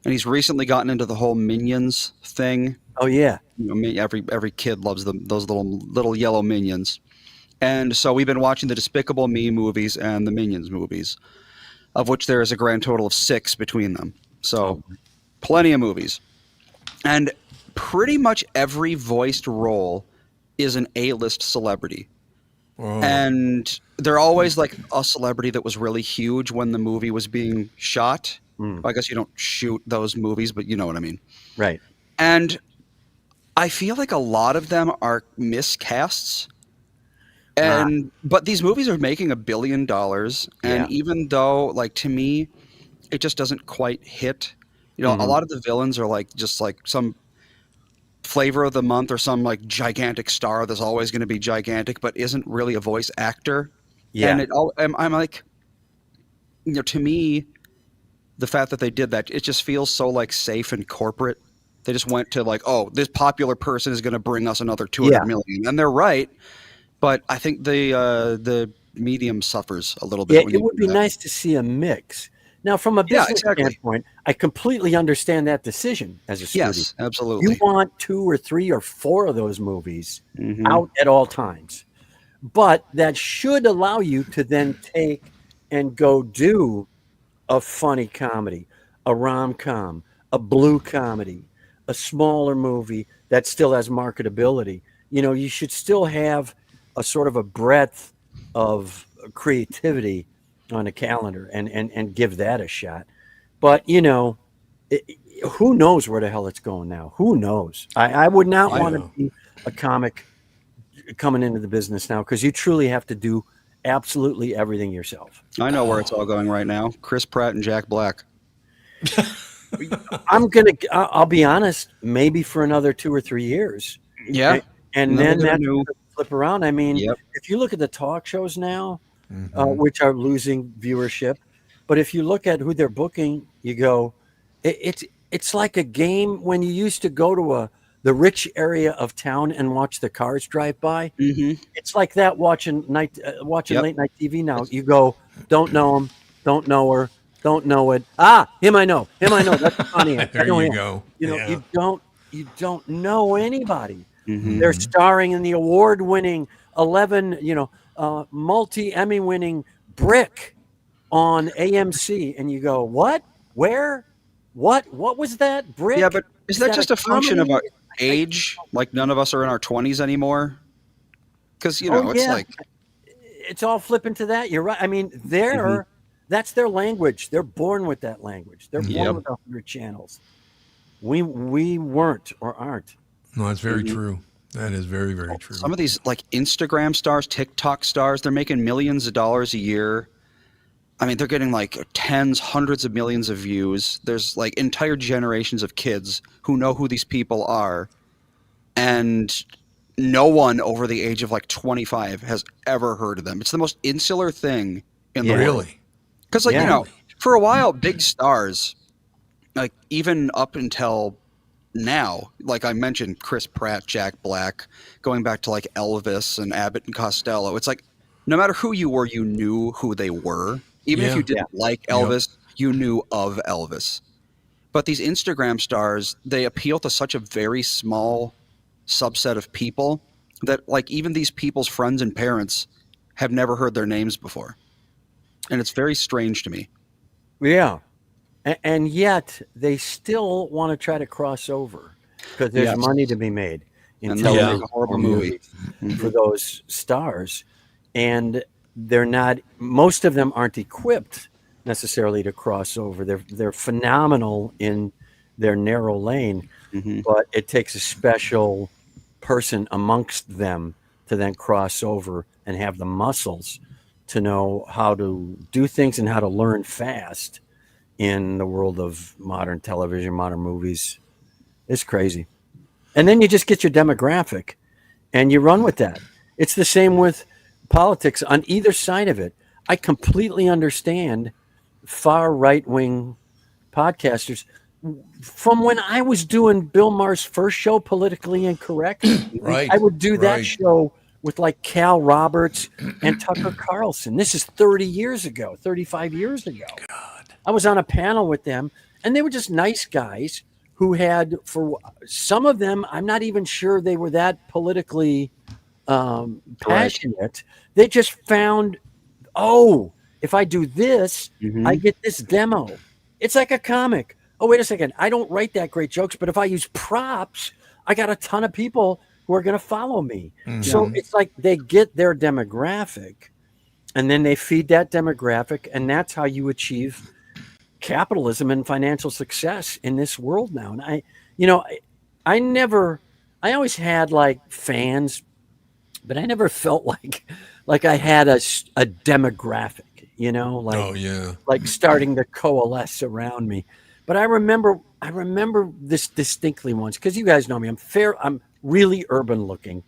and he's recently gotten into the whole Minions thing. Oh yeah. You know, every kid loves those little yellow minions. And so we've been watching the Despicable Me movies and the Minions movies, of which there is a grand total of 6 between them. So plenty of movies. And pretty much every voiced role is an A-list celebrity. Oh. And they're always like a celebrity that was really huge when the movie was being shot. I guess you don't shoot those movies, but you know what I mean. Right. And I feel like a lot of them are miscasts. But these movies are making $1 billion. And even though, like, to me, it just doesn't quite hit. You know, a lot of the villains are like just like some flavor of the month or some like gigantic star that's always going to be gigantic, but isn't really a voice actor. Yeah. And I'm like, you know, to me, the fact that they did that, it just feels so like safe and corporate. They just went to like, oh, this popular person is going to bring us another 200 million, and they're right. But I think the medium suffers a little bit. Yeah, when it you would do be that. nice to see a mix. Now, from a business standpoint, I completely understand that decision as a studio. Yes, absolutely. You want 2 or 3 or 4 of those movies out at all times. But that should allow you to then take and go do a funny comedy, a rom-com, a blue comedy, a smaller movie that still has marketability. You know, you should still have a sort of a breadth of creativity on a calendar and give that a shot. But, you know, who knows where the hell it's going now? Who knows? I would not want to be a comic coming into the business now, because you truly have to do absolutely everything yourself. I know where it's all going right now. Chris Pratt and Jack Black. I'll be honest, maybe for another 2 or 3 years. Yeah. And then that's going to flip around. I mean, if you look at the talk shows now, which are losing viewership, but if you look at who they're booking, you go, it's like a game when you used to go to the rich area of town and watch the cars drive by. It's like that watching late night TV now. You go, don't know him, don't know her, don't know it. Him I know. That's funny. There you go. You know, you don't know anybody. They're starring in the award-winning 11, multi Emmy winning Brick on AMC, and you go, what? Where? What was that? Brick? Yeah, but is that just a function of our comedy? age? Like none of us are in our 20s anymore? Because it's like it's all flipping to that. You're right. I mean, that's their language. They're born with that language. They're born with 100 channels. We weren't or aren't. No, that's very true. That is very, very true. Some of these like Instagram stars, TikTok stars, they're making millions of dollars a year. I mean, they're getting like tens, hundreds of millions of views. There's like entire generations of kids who know who these people are. And no one over the age of like 25 has ever heard of them. It's the most insular thing in the world. Really? Because for a while, big stars, like even up until now, like I mentioned, Chris Pratt, Jack Black, going back to like Elvis and Abbott and Costello, it's like no matter who you were, you knew who they were. Even if you didn't like Elvis, you knew of Elvis. But these Instagram stars, they appeal to such a very small subset of people that like even these people's friends and parents have never heard their names before. And it's very strange to me. Yeah. And yet they still want to try to cross over because there's money to be made in television, horrible movie for those stars. And they're not, most of them aren't equipped necessarily to cross over. They're phenomenal in their narrow lane, but it takes a special person amongst them to then cross over and have the muscles to know how to do things and how to learn fast in the world of modern television, modern movies. It's crazy. And then you just get your demographic and you run with that. It's the same with politics on either side of it. I completely understand far right-wing podcasters. From when I was doing Bill Maher's first show, Politically Incorrect, I would do that show with like Cal Roberts and Tucker Carlson. This is 30 years ago, 35 years ago. God. I was on a panel with them, And they were just nice guys who had, for some of them, I'm not even sure they were that politically passionate. They just found, oh, if I do this, I get this demo. It's like a comic. Oh, wait a second. I don't write that great jokes, but if I use props, I got a ton of people who are going to follow me. So it's like they get their demographic and then they feed that demographic. And that's how you achieve capitalism and financial success in this world now. And I always had like fans, but I never felt like I had a demographic, like, Oh yeah. like starting to coalesce around me. But I remember this distinctly once, because you guys know me. I'm really urban looking.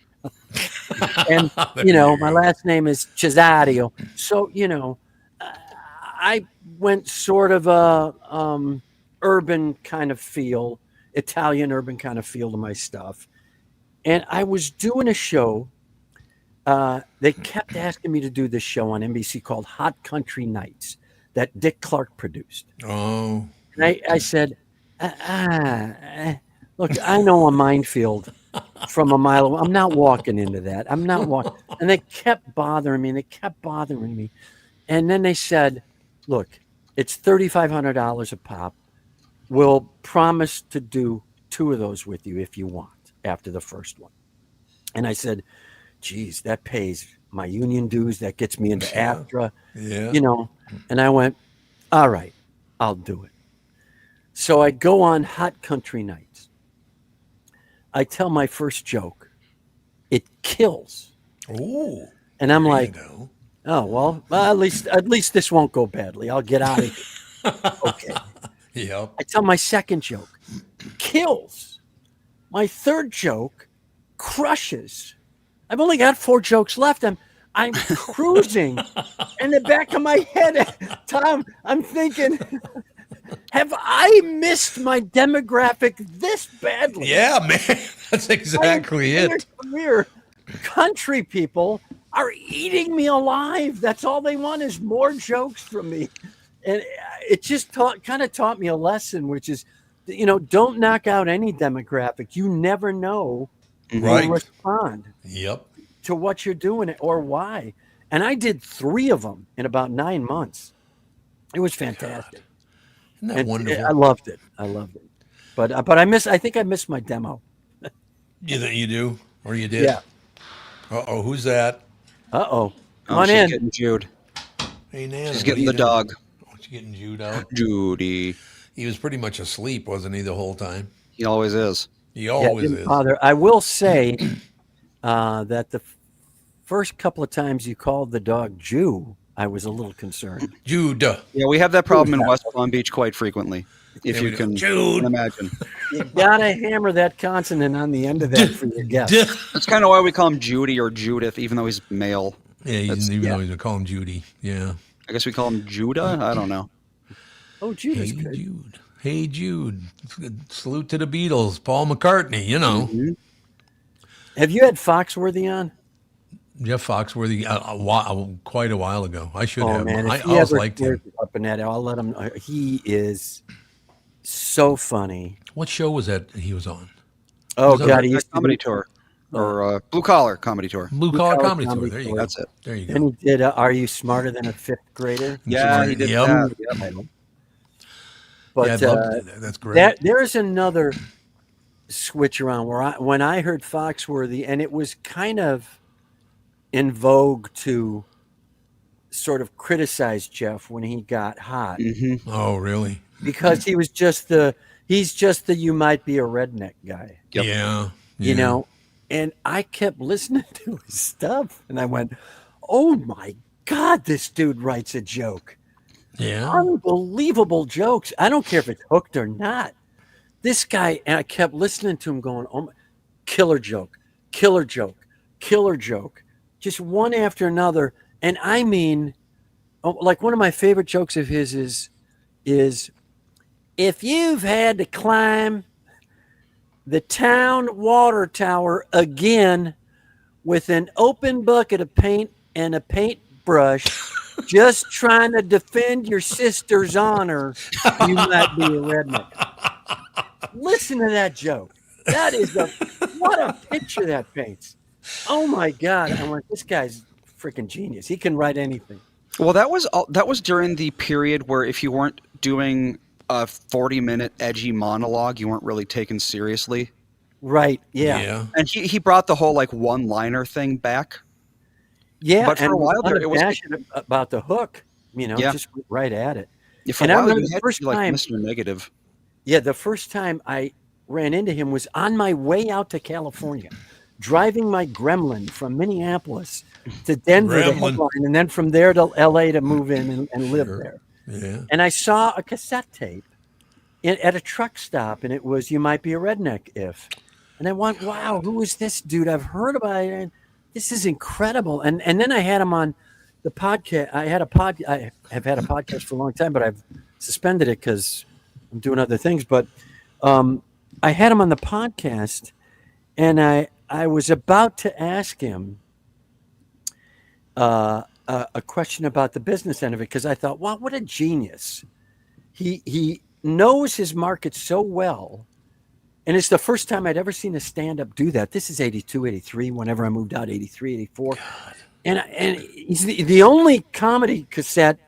And my last name is Cesario. So, I went sort of a urban kind of feel, Italian urban kind of feel to my stuff. And I was doing a show. They kept asking me to do this show on NBC called Hot Country Nights that Dick Clark produced. Oh. And I said, look, I know a minefield from a mile away. I'm not walking into that. I'm not walking. And they kept bothering me. And then they said, look, it's $3,500 a pop. We'll promise to do 2 of those with you if you want after the first one. And I said, geez, that pays my union dues. That gets me into AFTRA, And I went, all right, I'll do it. So I go on Hot Country Nights. I tell my first joke. It kills. Ooh. And I'm like, oh, well, at least this won't go badly. I'll get out of here. Okay. Yep. I tell my second joke. Kills. My third joke crushes. I've only got 4 jokes left. I'm cruising. In the back of my head, Tom, I'm thinking, have I missed my demographic this badly? Yeah, man. That's exactly it. Career, country people are eating me alive. That's all they want is more jokes from me. And it just kind of taught me a lesson, which is, don't knock out any demographic. You never know who will respond to what you're doing or why. And I did 3 of them in about 9 months. It was fantastic. Isn't that wonderful? I loved it. But I think I missed my demo. You do? Or you did? Yeah. Uh-oh, who's that? Uh-oh. Come Oh, on she's in. getting Jude. Hey, Nana. She's what getting are you the doing? dog. Oh, she's getting Jude out. Judy. He was pretty much asleep, wasn't he, the whole time? He always is. He always didn't is. bother. I will say that the first couple of times you called the dog Jew, I was a little concerned. Jude. Yeah, we have that problem in West Palm Beach quite frequently, if you can imagine. You gotta hammer that consonant on the end of that for your guest. That's kind of why we call him Judy or Judith, even though he's male. Yeah, even though he's going to call him Judy. Yeah. I guess we call him Judah? I don't know. Oh, Jude is Hey, good. Jude. Hey, Jude. Salute to the Beatles. Paul McCartney, Have you had Foxworthy on? Jeff Foxworthy, quite a while ago. I should have. Man, I if he always ever liked him. up in that, I'll let him. He is so funny. What show was that he was on? Oh on God, he That used to comedy do- tour. Or Blue Collar Comedy Tour. Blue Collar Collar Comedy Tour. Comedy There you Tour. go. That's it. There you go. And he did. Are you smarter than a 5th grader? Yeah, he did Yep. that. Yep. But Yeah, I'd love to do that. That's great. there is another switch around where when I heard Foxworthy, and it was kind of in vogue to sort of criticize Jeff when he got hot Oh, really? because he's just the you might be a redneck guy, Yep. Yeah. you know. And I kept listening to his stuff, and I went, "Oh my God, this dude writes a joke." Yeah. Unbelievable jokes. I don't care if it's hooked or not. This guy, and I kept listening to him going, "Oh, killer joke, killer joke, killer joke," just one after another. And I mean, like one of my favorite jokes of his is if you've had to climb the town water tower again with an open bucket of paint and a paintbrush, just trying to defend your sister's honor, you might be a redneck. Listen to that joke. That is what a picture that paints. Oh my God. I went, this guy's freaking genius. He can write anything. Well, that was during the period where if you weren't doing a 40-minute edgy monologue, you weren't really taken seriously. Right. Yeah. And he brought the whole like one-liner thing back. Yeah. But for a while there, it was like, about the hook, just went right at it. for And a I while remember you the had first to be like time- Mr. Negative. Yeah. The first time I ran into him was on my way out to California, driving my Gremlin from Minneapolis to Denver to Gremlin. headline, and then from there to LA to move in and live Sure. there. Yeah. And I saw a cassette tape at a truck stop, and it was "You Might Be a Redneck If." And I went, wow, who is this dude? I've heard about it. This is incredible. And then I had him on the podcast. I have had a podcast for a long time, but I've suspended it because I'm doing other things. But I had him on the podcast, and I was about to ask him a question about the business end of it, because I thought, wow, what a genius. He knows his market so well. And it's the first time I'd ever seen a stand-up do that. This is 82, 83, whenever I moved out, 83, 84. God. And he's the only comedy cassette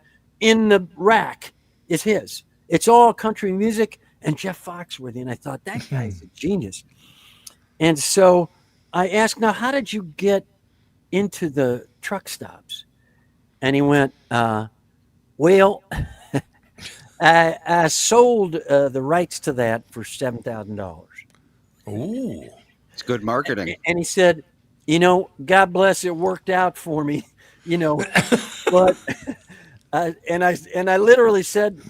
in the rack is his. It's all country music and Jeff Foxworthy. And I thought, that guy's a genius. And so I asked, now, how did you get into the truck stops? And he went, well, I sold the rights to that for $7,000. Ooh. It's good marketing. And he said, God bless, it worked out for me, but and I literally said,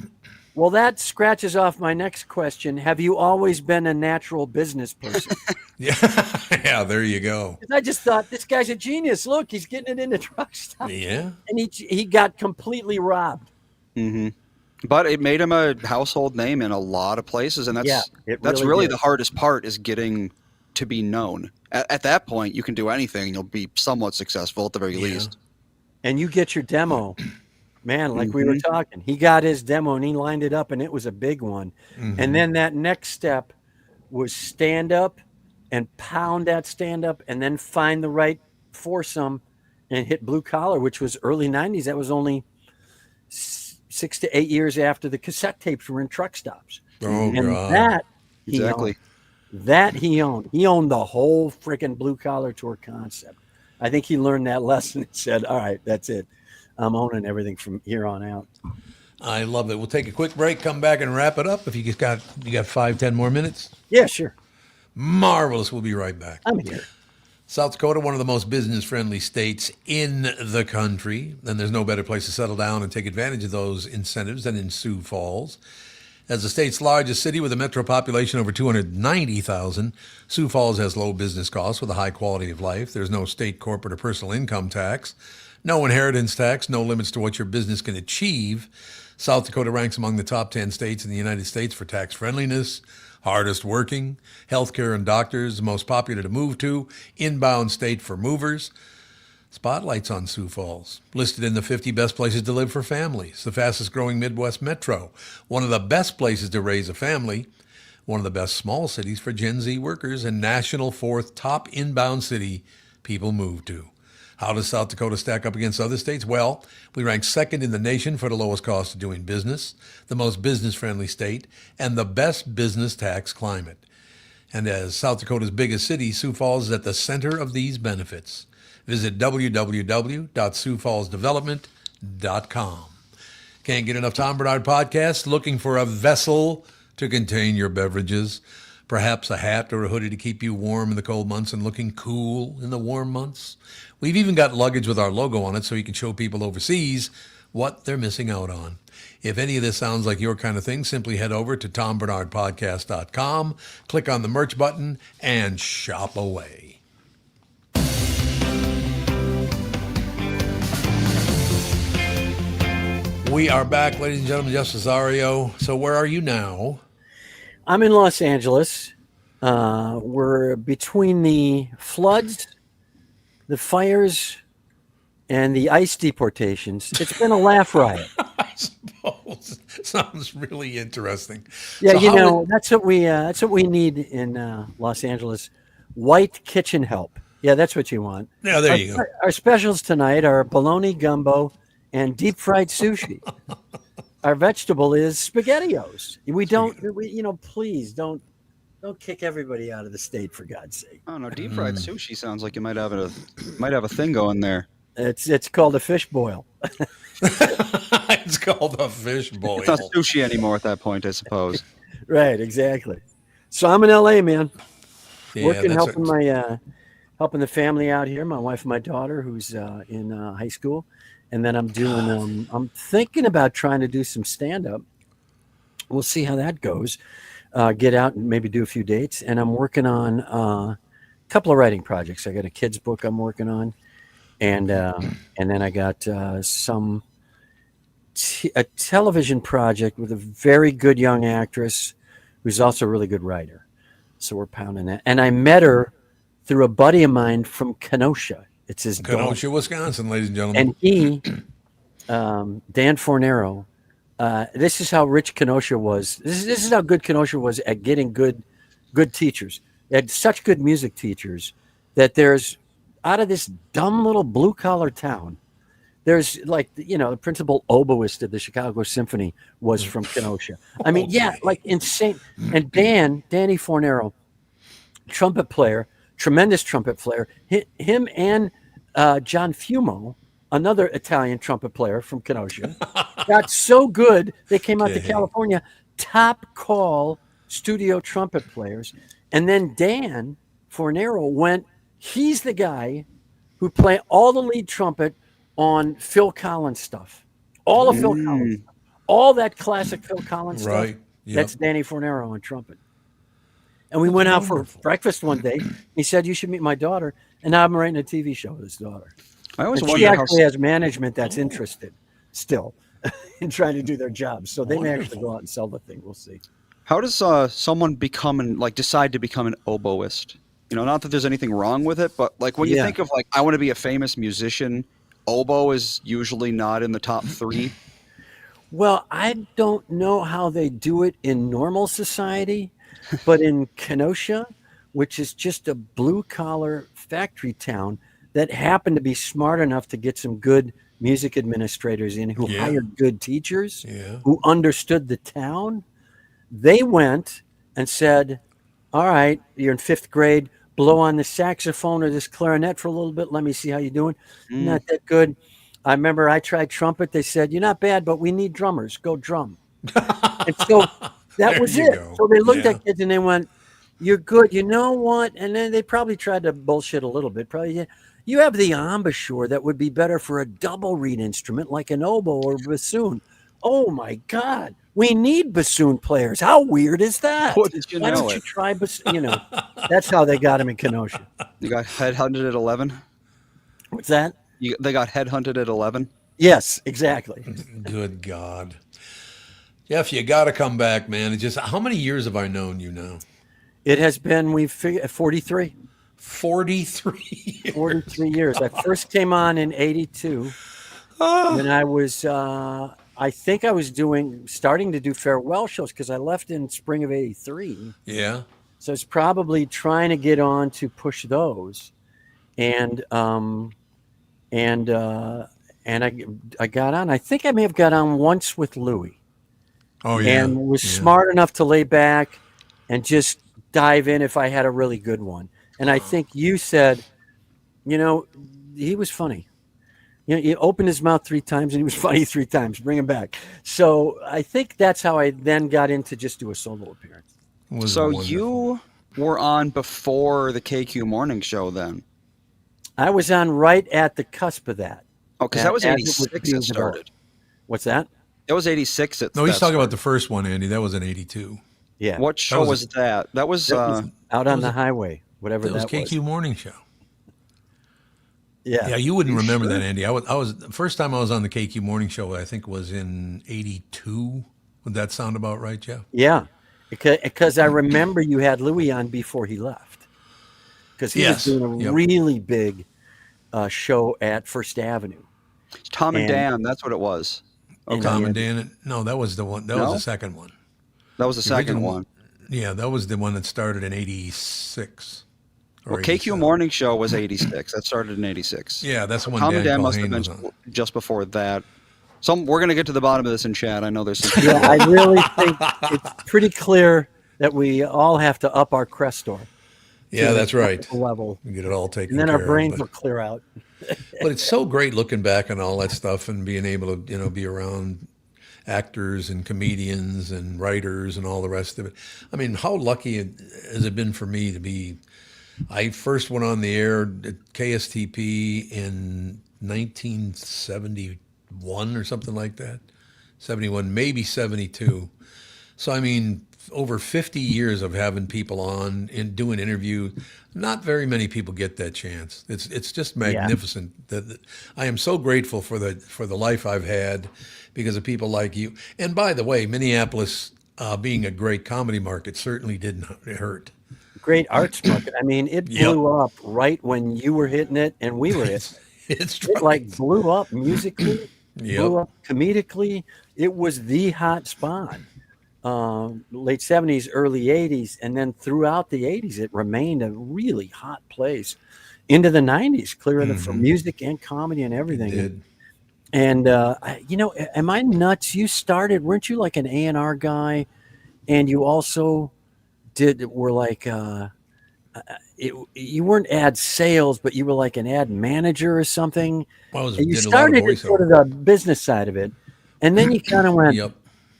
well, that scratches off my next question. Have you always been a natural business person? Yeah, there you go. I just thought, this guy's a genius. Look, he's getting it into truck stop. Yeah. And he got completely robbed. Mm-hmm. But it made him a household name in a lot of places, and that's really the hardest part, is getting to be known. At that point, you can do anything, and you'll be somewhat successful at the very least. And you get your demo, man. Like we were talking, he got his demo and he lined it up, and it was a big one. Mm-hmm. And then that next step was stand up and pound that stand up, and then find the right foursome and hit blue collar, which was early '90s. That was only 6 to 8 years after the cassette tapes were in truck stops. Oh, and God. that he owned. He owned the whole freaking blue collar tour concept. I think he learned that lesson and said, all right, that's it. I'm owning everything from here on out. I love it. We'll take a quick break, come back and wrap it up. If you got 5-10 more minutes. Yeah, sure. Marvelous. We'll be right back. I'm here. South Dakota, one of the most business-friendly states in the country, and there's no better place to settle down and take advantage of those incentives than in Sioux Falls. As the state's largest city with a metro population over 290,000, Sioux Falls has low business costs with a high quality of life. There's no state, corporate, or personal income tax, no inheritance tax, no limits to what your business can achieve. South Dakota ranks among the top 10 states in the United States for tax friendliness, hardest working, healthcare and doctors, the most popular to move to, inbound state for movers. Spotlights on Sioux Falls, listed in the 50 best places to live for families, the fastest growing Midwest metro, one of the best places to raise a family, one of the best small cities for Gen Z workers, and national fourth top inbound city people move to. How does South Dakota stack up against other states? Well, we rank second in the nation for the lowest cost of doing business, the most business-friendly state, and the best business tax climate. And as South Dakota's biggest city, Sioux Falls is at the center of these benefits. Visit www.siouxfallsdevelopment.com. Can't get enough Tom Bernard podcasts? Looking for a vessel to contain your beverages? Perhaps a hat or a hoodie to keep you warm in the cold months and looking cool in the warm months? We've even got luggage with our logo on it so you can show people overseas what they're missing out on. If any of this sounds like your kind of thing, simply head over to tombernardpodcast.com, click on the merch button, and shop away. We are back, ladies and gentlemen. Jeff Cesario. So where are you now? I'm in Los Angeles. We're between the floods, the fires, and the ICE deportations, it's been a laugh riot. I suppose. Sounds really interesting. Yeah, So you how know, would- that's what we need in Los Angeles. White kitchen help. Yeah, that's what you want. yeah, there you go. Our specials tonight are bologna gumbo and deep fried sushi. Our vegetable is SpaghettiOs. Please don't kick everybody out of the state, for God's sake. Oh no, deep fried sushi sounds like you might have a thing going there. It's called a fish boil. It's called a fish boil. It's not sushi anymore at that point, I suppose. Right, exactly. So I'm in LA, man. Yeah, Working, that's helping the family out here. My wife and my daughter, who's in high school, and then I'm doing. I'm thinking about trying to do some stand up. We'll see how that goes. Get out and maybe do a few dates, and I'm working on a couple of writing projects. I got a kids book I'm working on, and then I got a television project with a very good young actress who's also a really good writer. So we're pounding that. And I met her through a buddy of mine from Kenosha. It's his Kenosha, Wisconsin, ladies and gentlemen. and he, Dan Fornero, this is how rich Kenosha was. This is how good Kenosha was at getting good teachers. They had such good music teachers that there's, out of this dumb little blue collar town, there's like, the principal oboist of the Chicago Symphony was from Kenosha. I mean, yeah, like insane. And Danny Fornero, trumpet player, tremendous trumpet player, him and John Fumo, another Italian trumpet player from Kenosha, got so good they came out to California, top call studio trumpet players. And then Dan Fornero he's the guy who played all the lead trumpet on Phil Collins stuff. All of Phil Collins stuff. All that classic Phil Collins stuff. Right. Yep. That's Danny Fornero on trumpet. And we went out for breakfast one day. He said, "You should meet my daughter." And now I'm writing a TV show with his daughter. I always And she wonder how actually has management that's interested still in trying to do their job. So they may actually go out and sell the thing. We'll see. How does someone decide to become an oboist? Not that there's anything wrong with it, but like when you think of I want to be a famous musician, oboe is usually not in the top 3. Well, I don't know how they do it in normal society, but in Kenosha, which is just a blue-collar factory town that happened to be smart enough to get some good music administrators in who hired good teachers, who understood the town, they went and said, "All right, you're in 5th grade, blow on the saxophone or this clarinet for a little bit. Let me see how you're doing." Not that good. I remember I tried trumpet. They said, "You're not bad, but we need drummers. Go drum." And so that was it. go. So they looked at kids and they went, "You're good. You know what?" And then they probably tried to bullshit a little bit. Probably, "You have the embouchure that would be better for a double reed instrument like an oboe or bassoon." Oh my God. We need bassoon players. How weird is that? What did you Why know don't you it? try bassoon? That's how they got him in Kenosha. You got headhunted at 11? What's that? They got headhunted at 11? Yes, exactly. Good God. Jeff, you got to come back, man. It's just, how many years have I known you now? It has been, we've figured, 43. 43 years. 43 years. I first came on in 82. And I was, I think I was starting to do farewell shows because I left in spring of 83. Yeah. So I was probably trying to get on to push those. And I got on. I think I may have got on once with Louie. Oh, yeah. And was smart enough to lay back and just dive in if I had a really good one. And I think you said, he was funny. He opened his mouth 3 times and he was funny 3 times. Bring him back. So I think that's how I then got into just do a solo appearance. So you were on before the KQ morning show then? I was on right at the cusp of that. Oh, because that was As it 86 being it started. developed. What's that? That was 86. No, he's talking about the first one, Andy. That was in 82. Yeah. What show was that? That was Out on the highway, whatever That was that was. KQ Morning Show. Yeah. Yeah, you wouldn't remember that, Andy. I was the first time I was on the KQ Morning Show, I think, was in 82. Would that sound about right, Jeff? Yeah. Because I remember you had Louie on before he left. Because he was doing a really big show at First Avenue. Tom and And- Dan, that's what it was. and Tom he and had- Dan. No, that was the one. That was the second one. That was the second original- one. Yeah, that was the one that started in '86. Well, KQ Morning Show was 86. That started in 86. Yeah, that's when Tom Dan and Dan must Culhane have was been on. just before that. We're going to get to the bottom of this in chat. I know there's some. Yeah, I really think it's pretty clear that we all have to up our Crestor. Yeah, that's right. Level. We get it all taken And then care our brains of. will clear out. But it's so great looking back on all that stuff and being able to, be around actors and comedians and writers and all the rest of it. I mean, how lucky has it been for me to be? I first went on the air at KSTP in 1971 or something like that. 71, maybe 72. So, I mean, over 50 years of having people on and doing interviews. Not very many people get that chance. It's just magnificent. That I am so grateful for the life I've had because of people like you. And by the way, Minneapolis being a great comedy market certainly didn't hurt. Great arts market. I mean, it blew up right when you were hitting it and we were hitting it. It's It like blew up musically, blew up comedically. It was the hot spot. Late 70s, early 80s, and then throughout the 80s, it remained a really hot place into the 90s, clear for music and comedy and everything. It did. And, am I nuts? You started, weren't you like an A&R guy? And you also were like, you weren't ad sales, but you were like an ad manager or something. Well, And you did a lot of started at sort of the business side of it. And then you kind of went, Yep.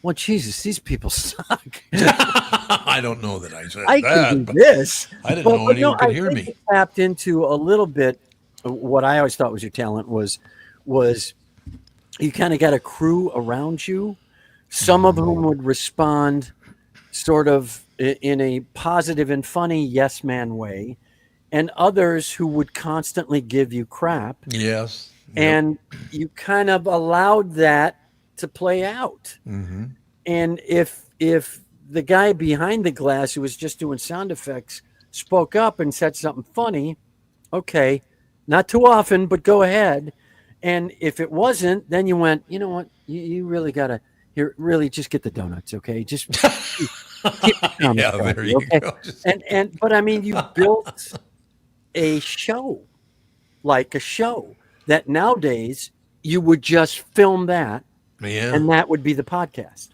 well, Jesus, these people suck. I don't know that I said I that. can do but this. I didn't know anyone could hear I me. think you tapped into a little bit of what I always thought was your talent was you kind of got a crew around you, some of whom would respond sort of in a positive and funny yes man way, and others who would constantly give you crap. Yes. Yep. And you kind of allowed that to play out. Mm-hmm. And if the guy behind the glass who was just doing sound effects spoke up and said something funny, okay, not too often, but go ahead. And if it wasn't, then you went, you know what, you really got to really just get the donuts, okay? Just keep the comments Yeah, going, there you okay? go. Just- But I mean, you built a show, like a show that nowadays you would just film that, Yeah. and that would be the podcast.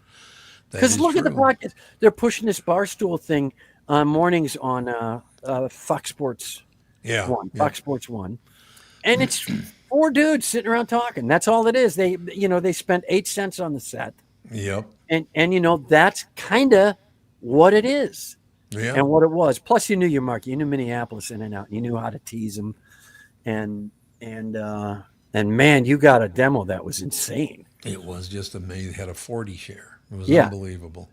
That Because is look at the true. podcast. They're pushing this Barstool thing on mornings on Fox Sports Yeah. 1, yeah. Fox Sports 1. And it's 4 dudes sitting around talking. That's all it is. They spent 8 cents on the set. Yep. And that's kind of what it is Yeah. and what it was. Plus, you knew your market. You knew Minneapolis in and out. You knew how to tease them. And man, you got a demo that was insane. It was just amazing. It had a 40 share. It was Yeah. unbelievable.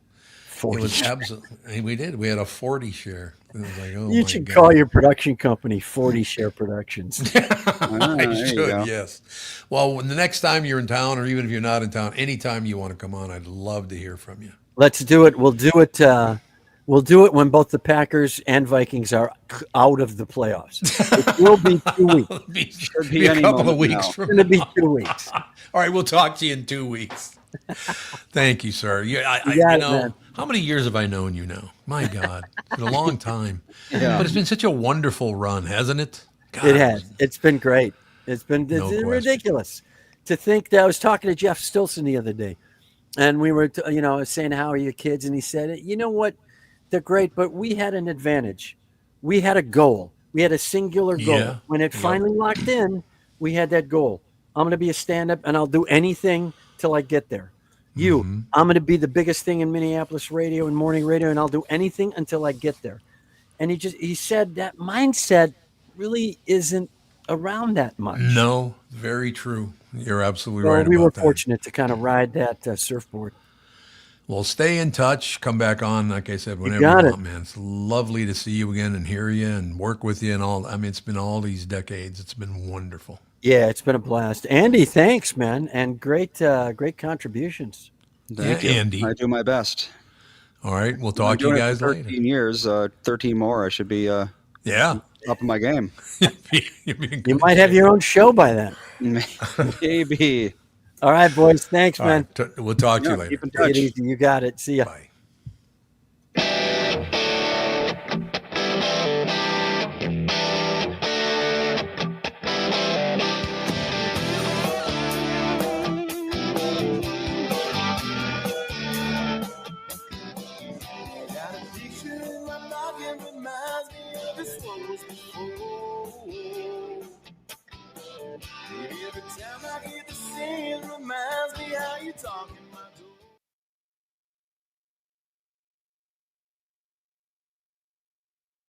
40. It was absolutely. We did. We had a 40 share. It was like, oh You my should God. call your production company 40 Share Productions. Ah, I there you should, go. yes. Well, when the next time you're in town, or even if you're not in town, anytime you want to come on, I'd love to hear from you. Let's do it. We'll do it. We'll do it when both the Packers and Vikings are out of the playoffs. It will be 2 weeks. It'll be, Should be be a any couple of moment weeks now. It's from going to be 2 weeks. All right, we'll talk to you in 2 weeks. Thank you, sir. You got it, man. How many years have I known you now? My God, it's been a long time. Yeah. But it's been such a wonderful run, hasn't it? God, It has. It's been great. It's been No question. ridiculous to think that I was talking to Jeff Stilson the other day, and we were, saying, how are your kids? And he said, you know what? They're great, but we had an advantage. We had a goal. We had a singular goal. Yeah. When it finally locked in, we had that goal. I'm going to be a stand-up, and I'll do anything till I get there. I'm going to be the biggest thing in Minneapolis radio and morning radio, and I'll do anything until I get there. And he said that mindset really isn't around that much. No, very true. You're absolutely So right we about were that. fortunate to kind of ride that surfboard. Well, stay in touch. Come back on, like I said, whenever got you it. want, man. It's lovely to see you again and hear you and work with you and all. I mean, it's been all these decades. It's been wonderful. Yeah, it's been a blast. Andy, thanks, man, and great contributions. Thank Yeah, you. Andy. I do my best. All right, we'll I'm talk to you doing it guys for later. 13 years, 13 more. I should be Yeah. Up in my game. You might have your own show by then. Maybe. All right, boys. Thanks, man. We'll talk to you Yeah, later. keep in Take touch. it easy. You got it. See ya. Bye. Got a picture in my noggin reminds me of this one was before. Every time I hear the singing reminds me how you talking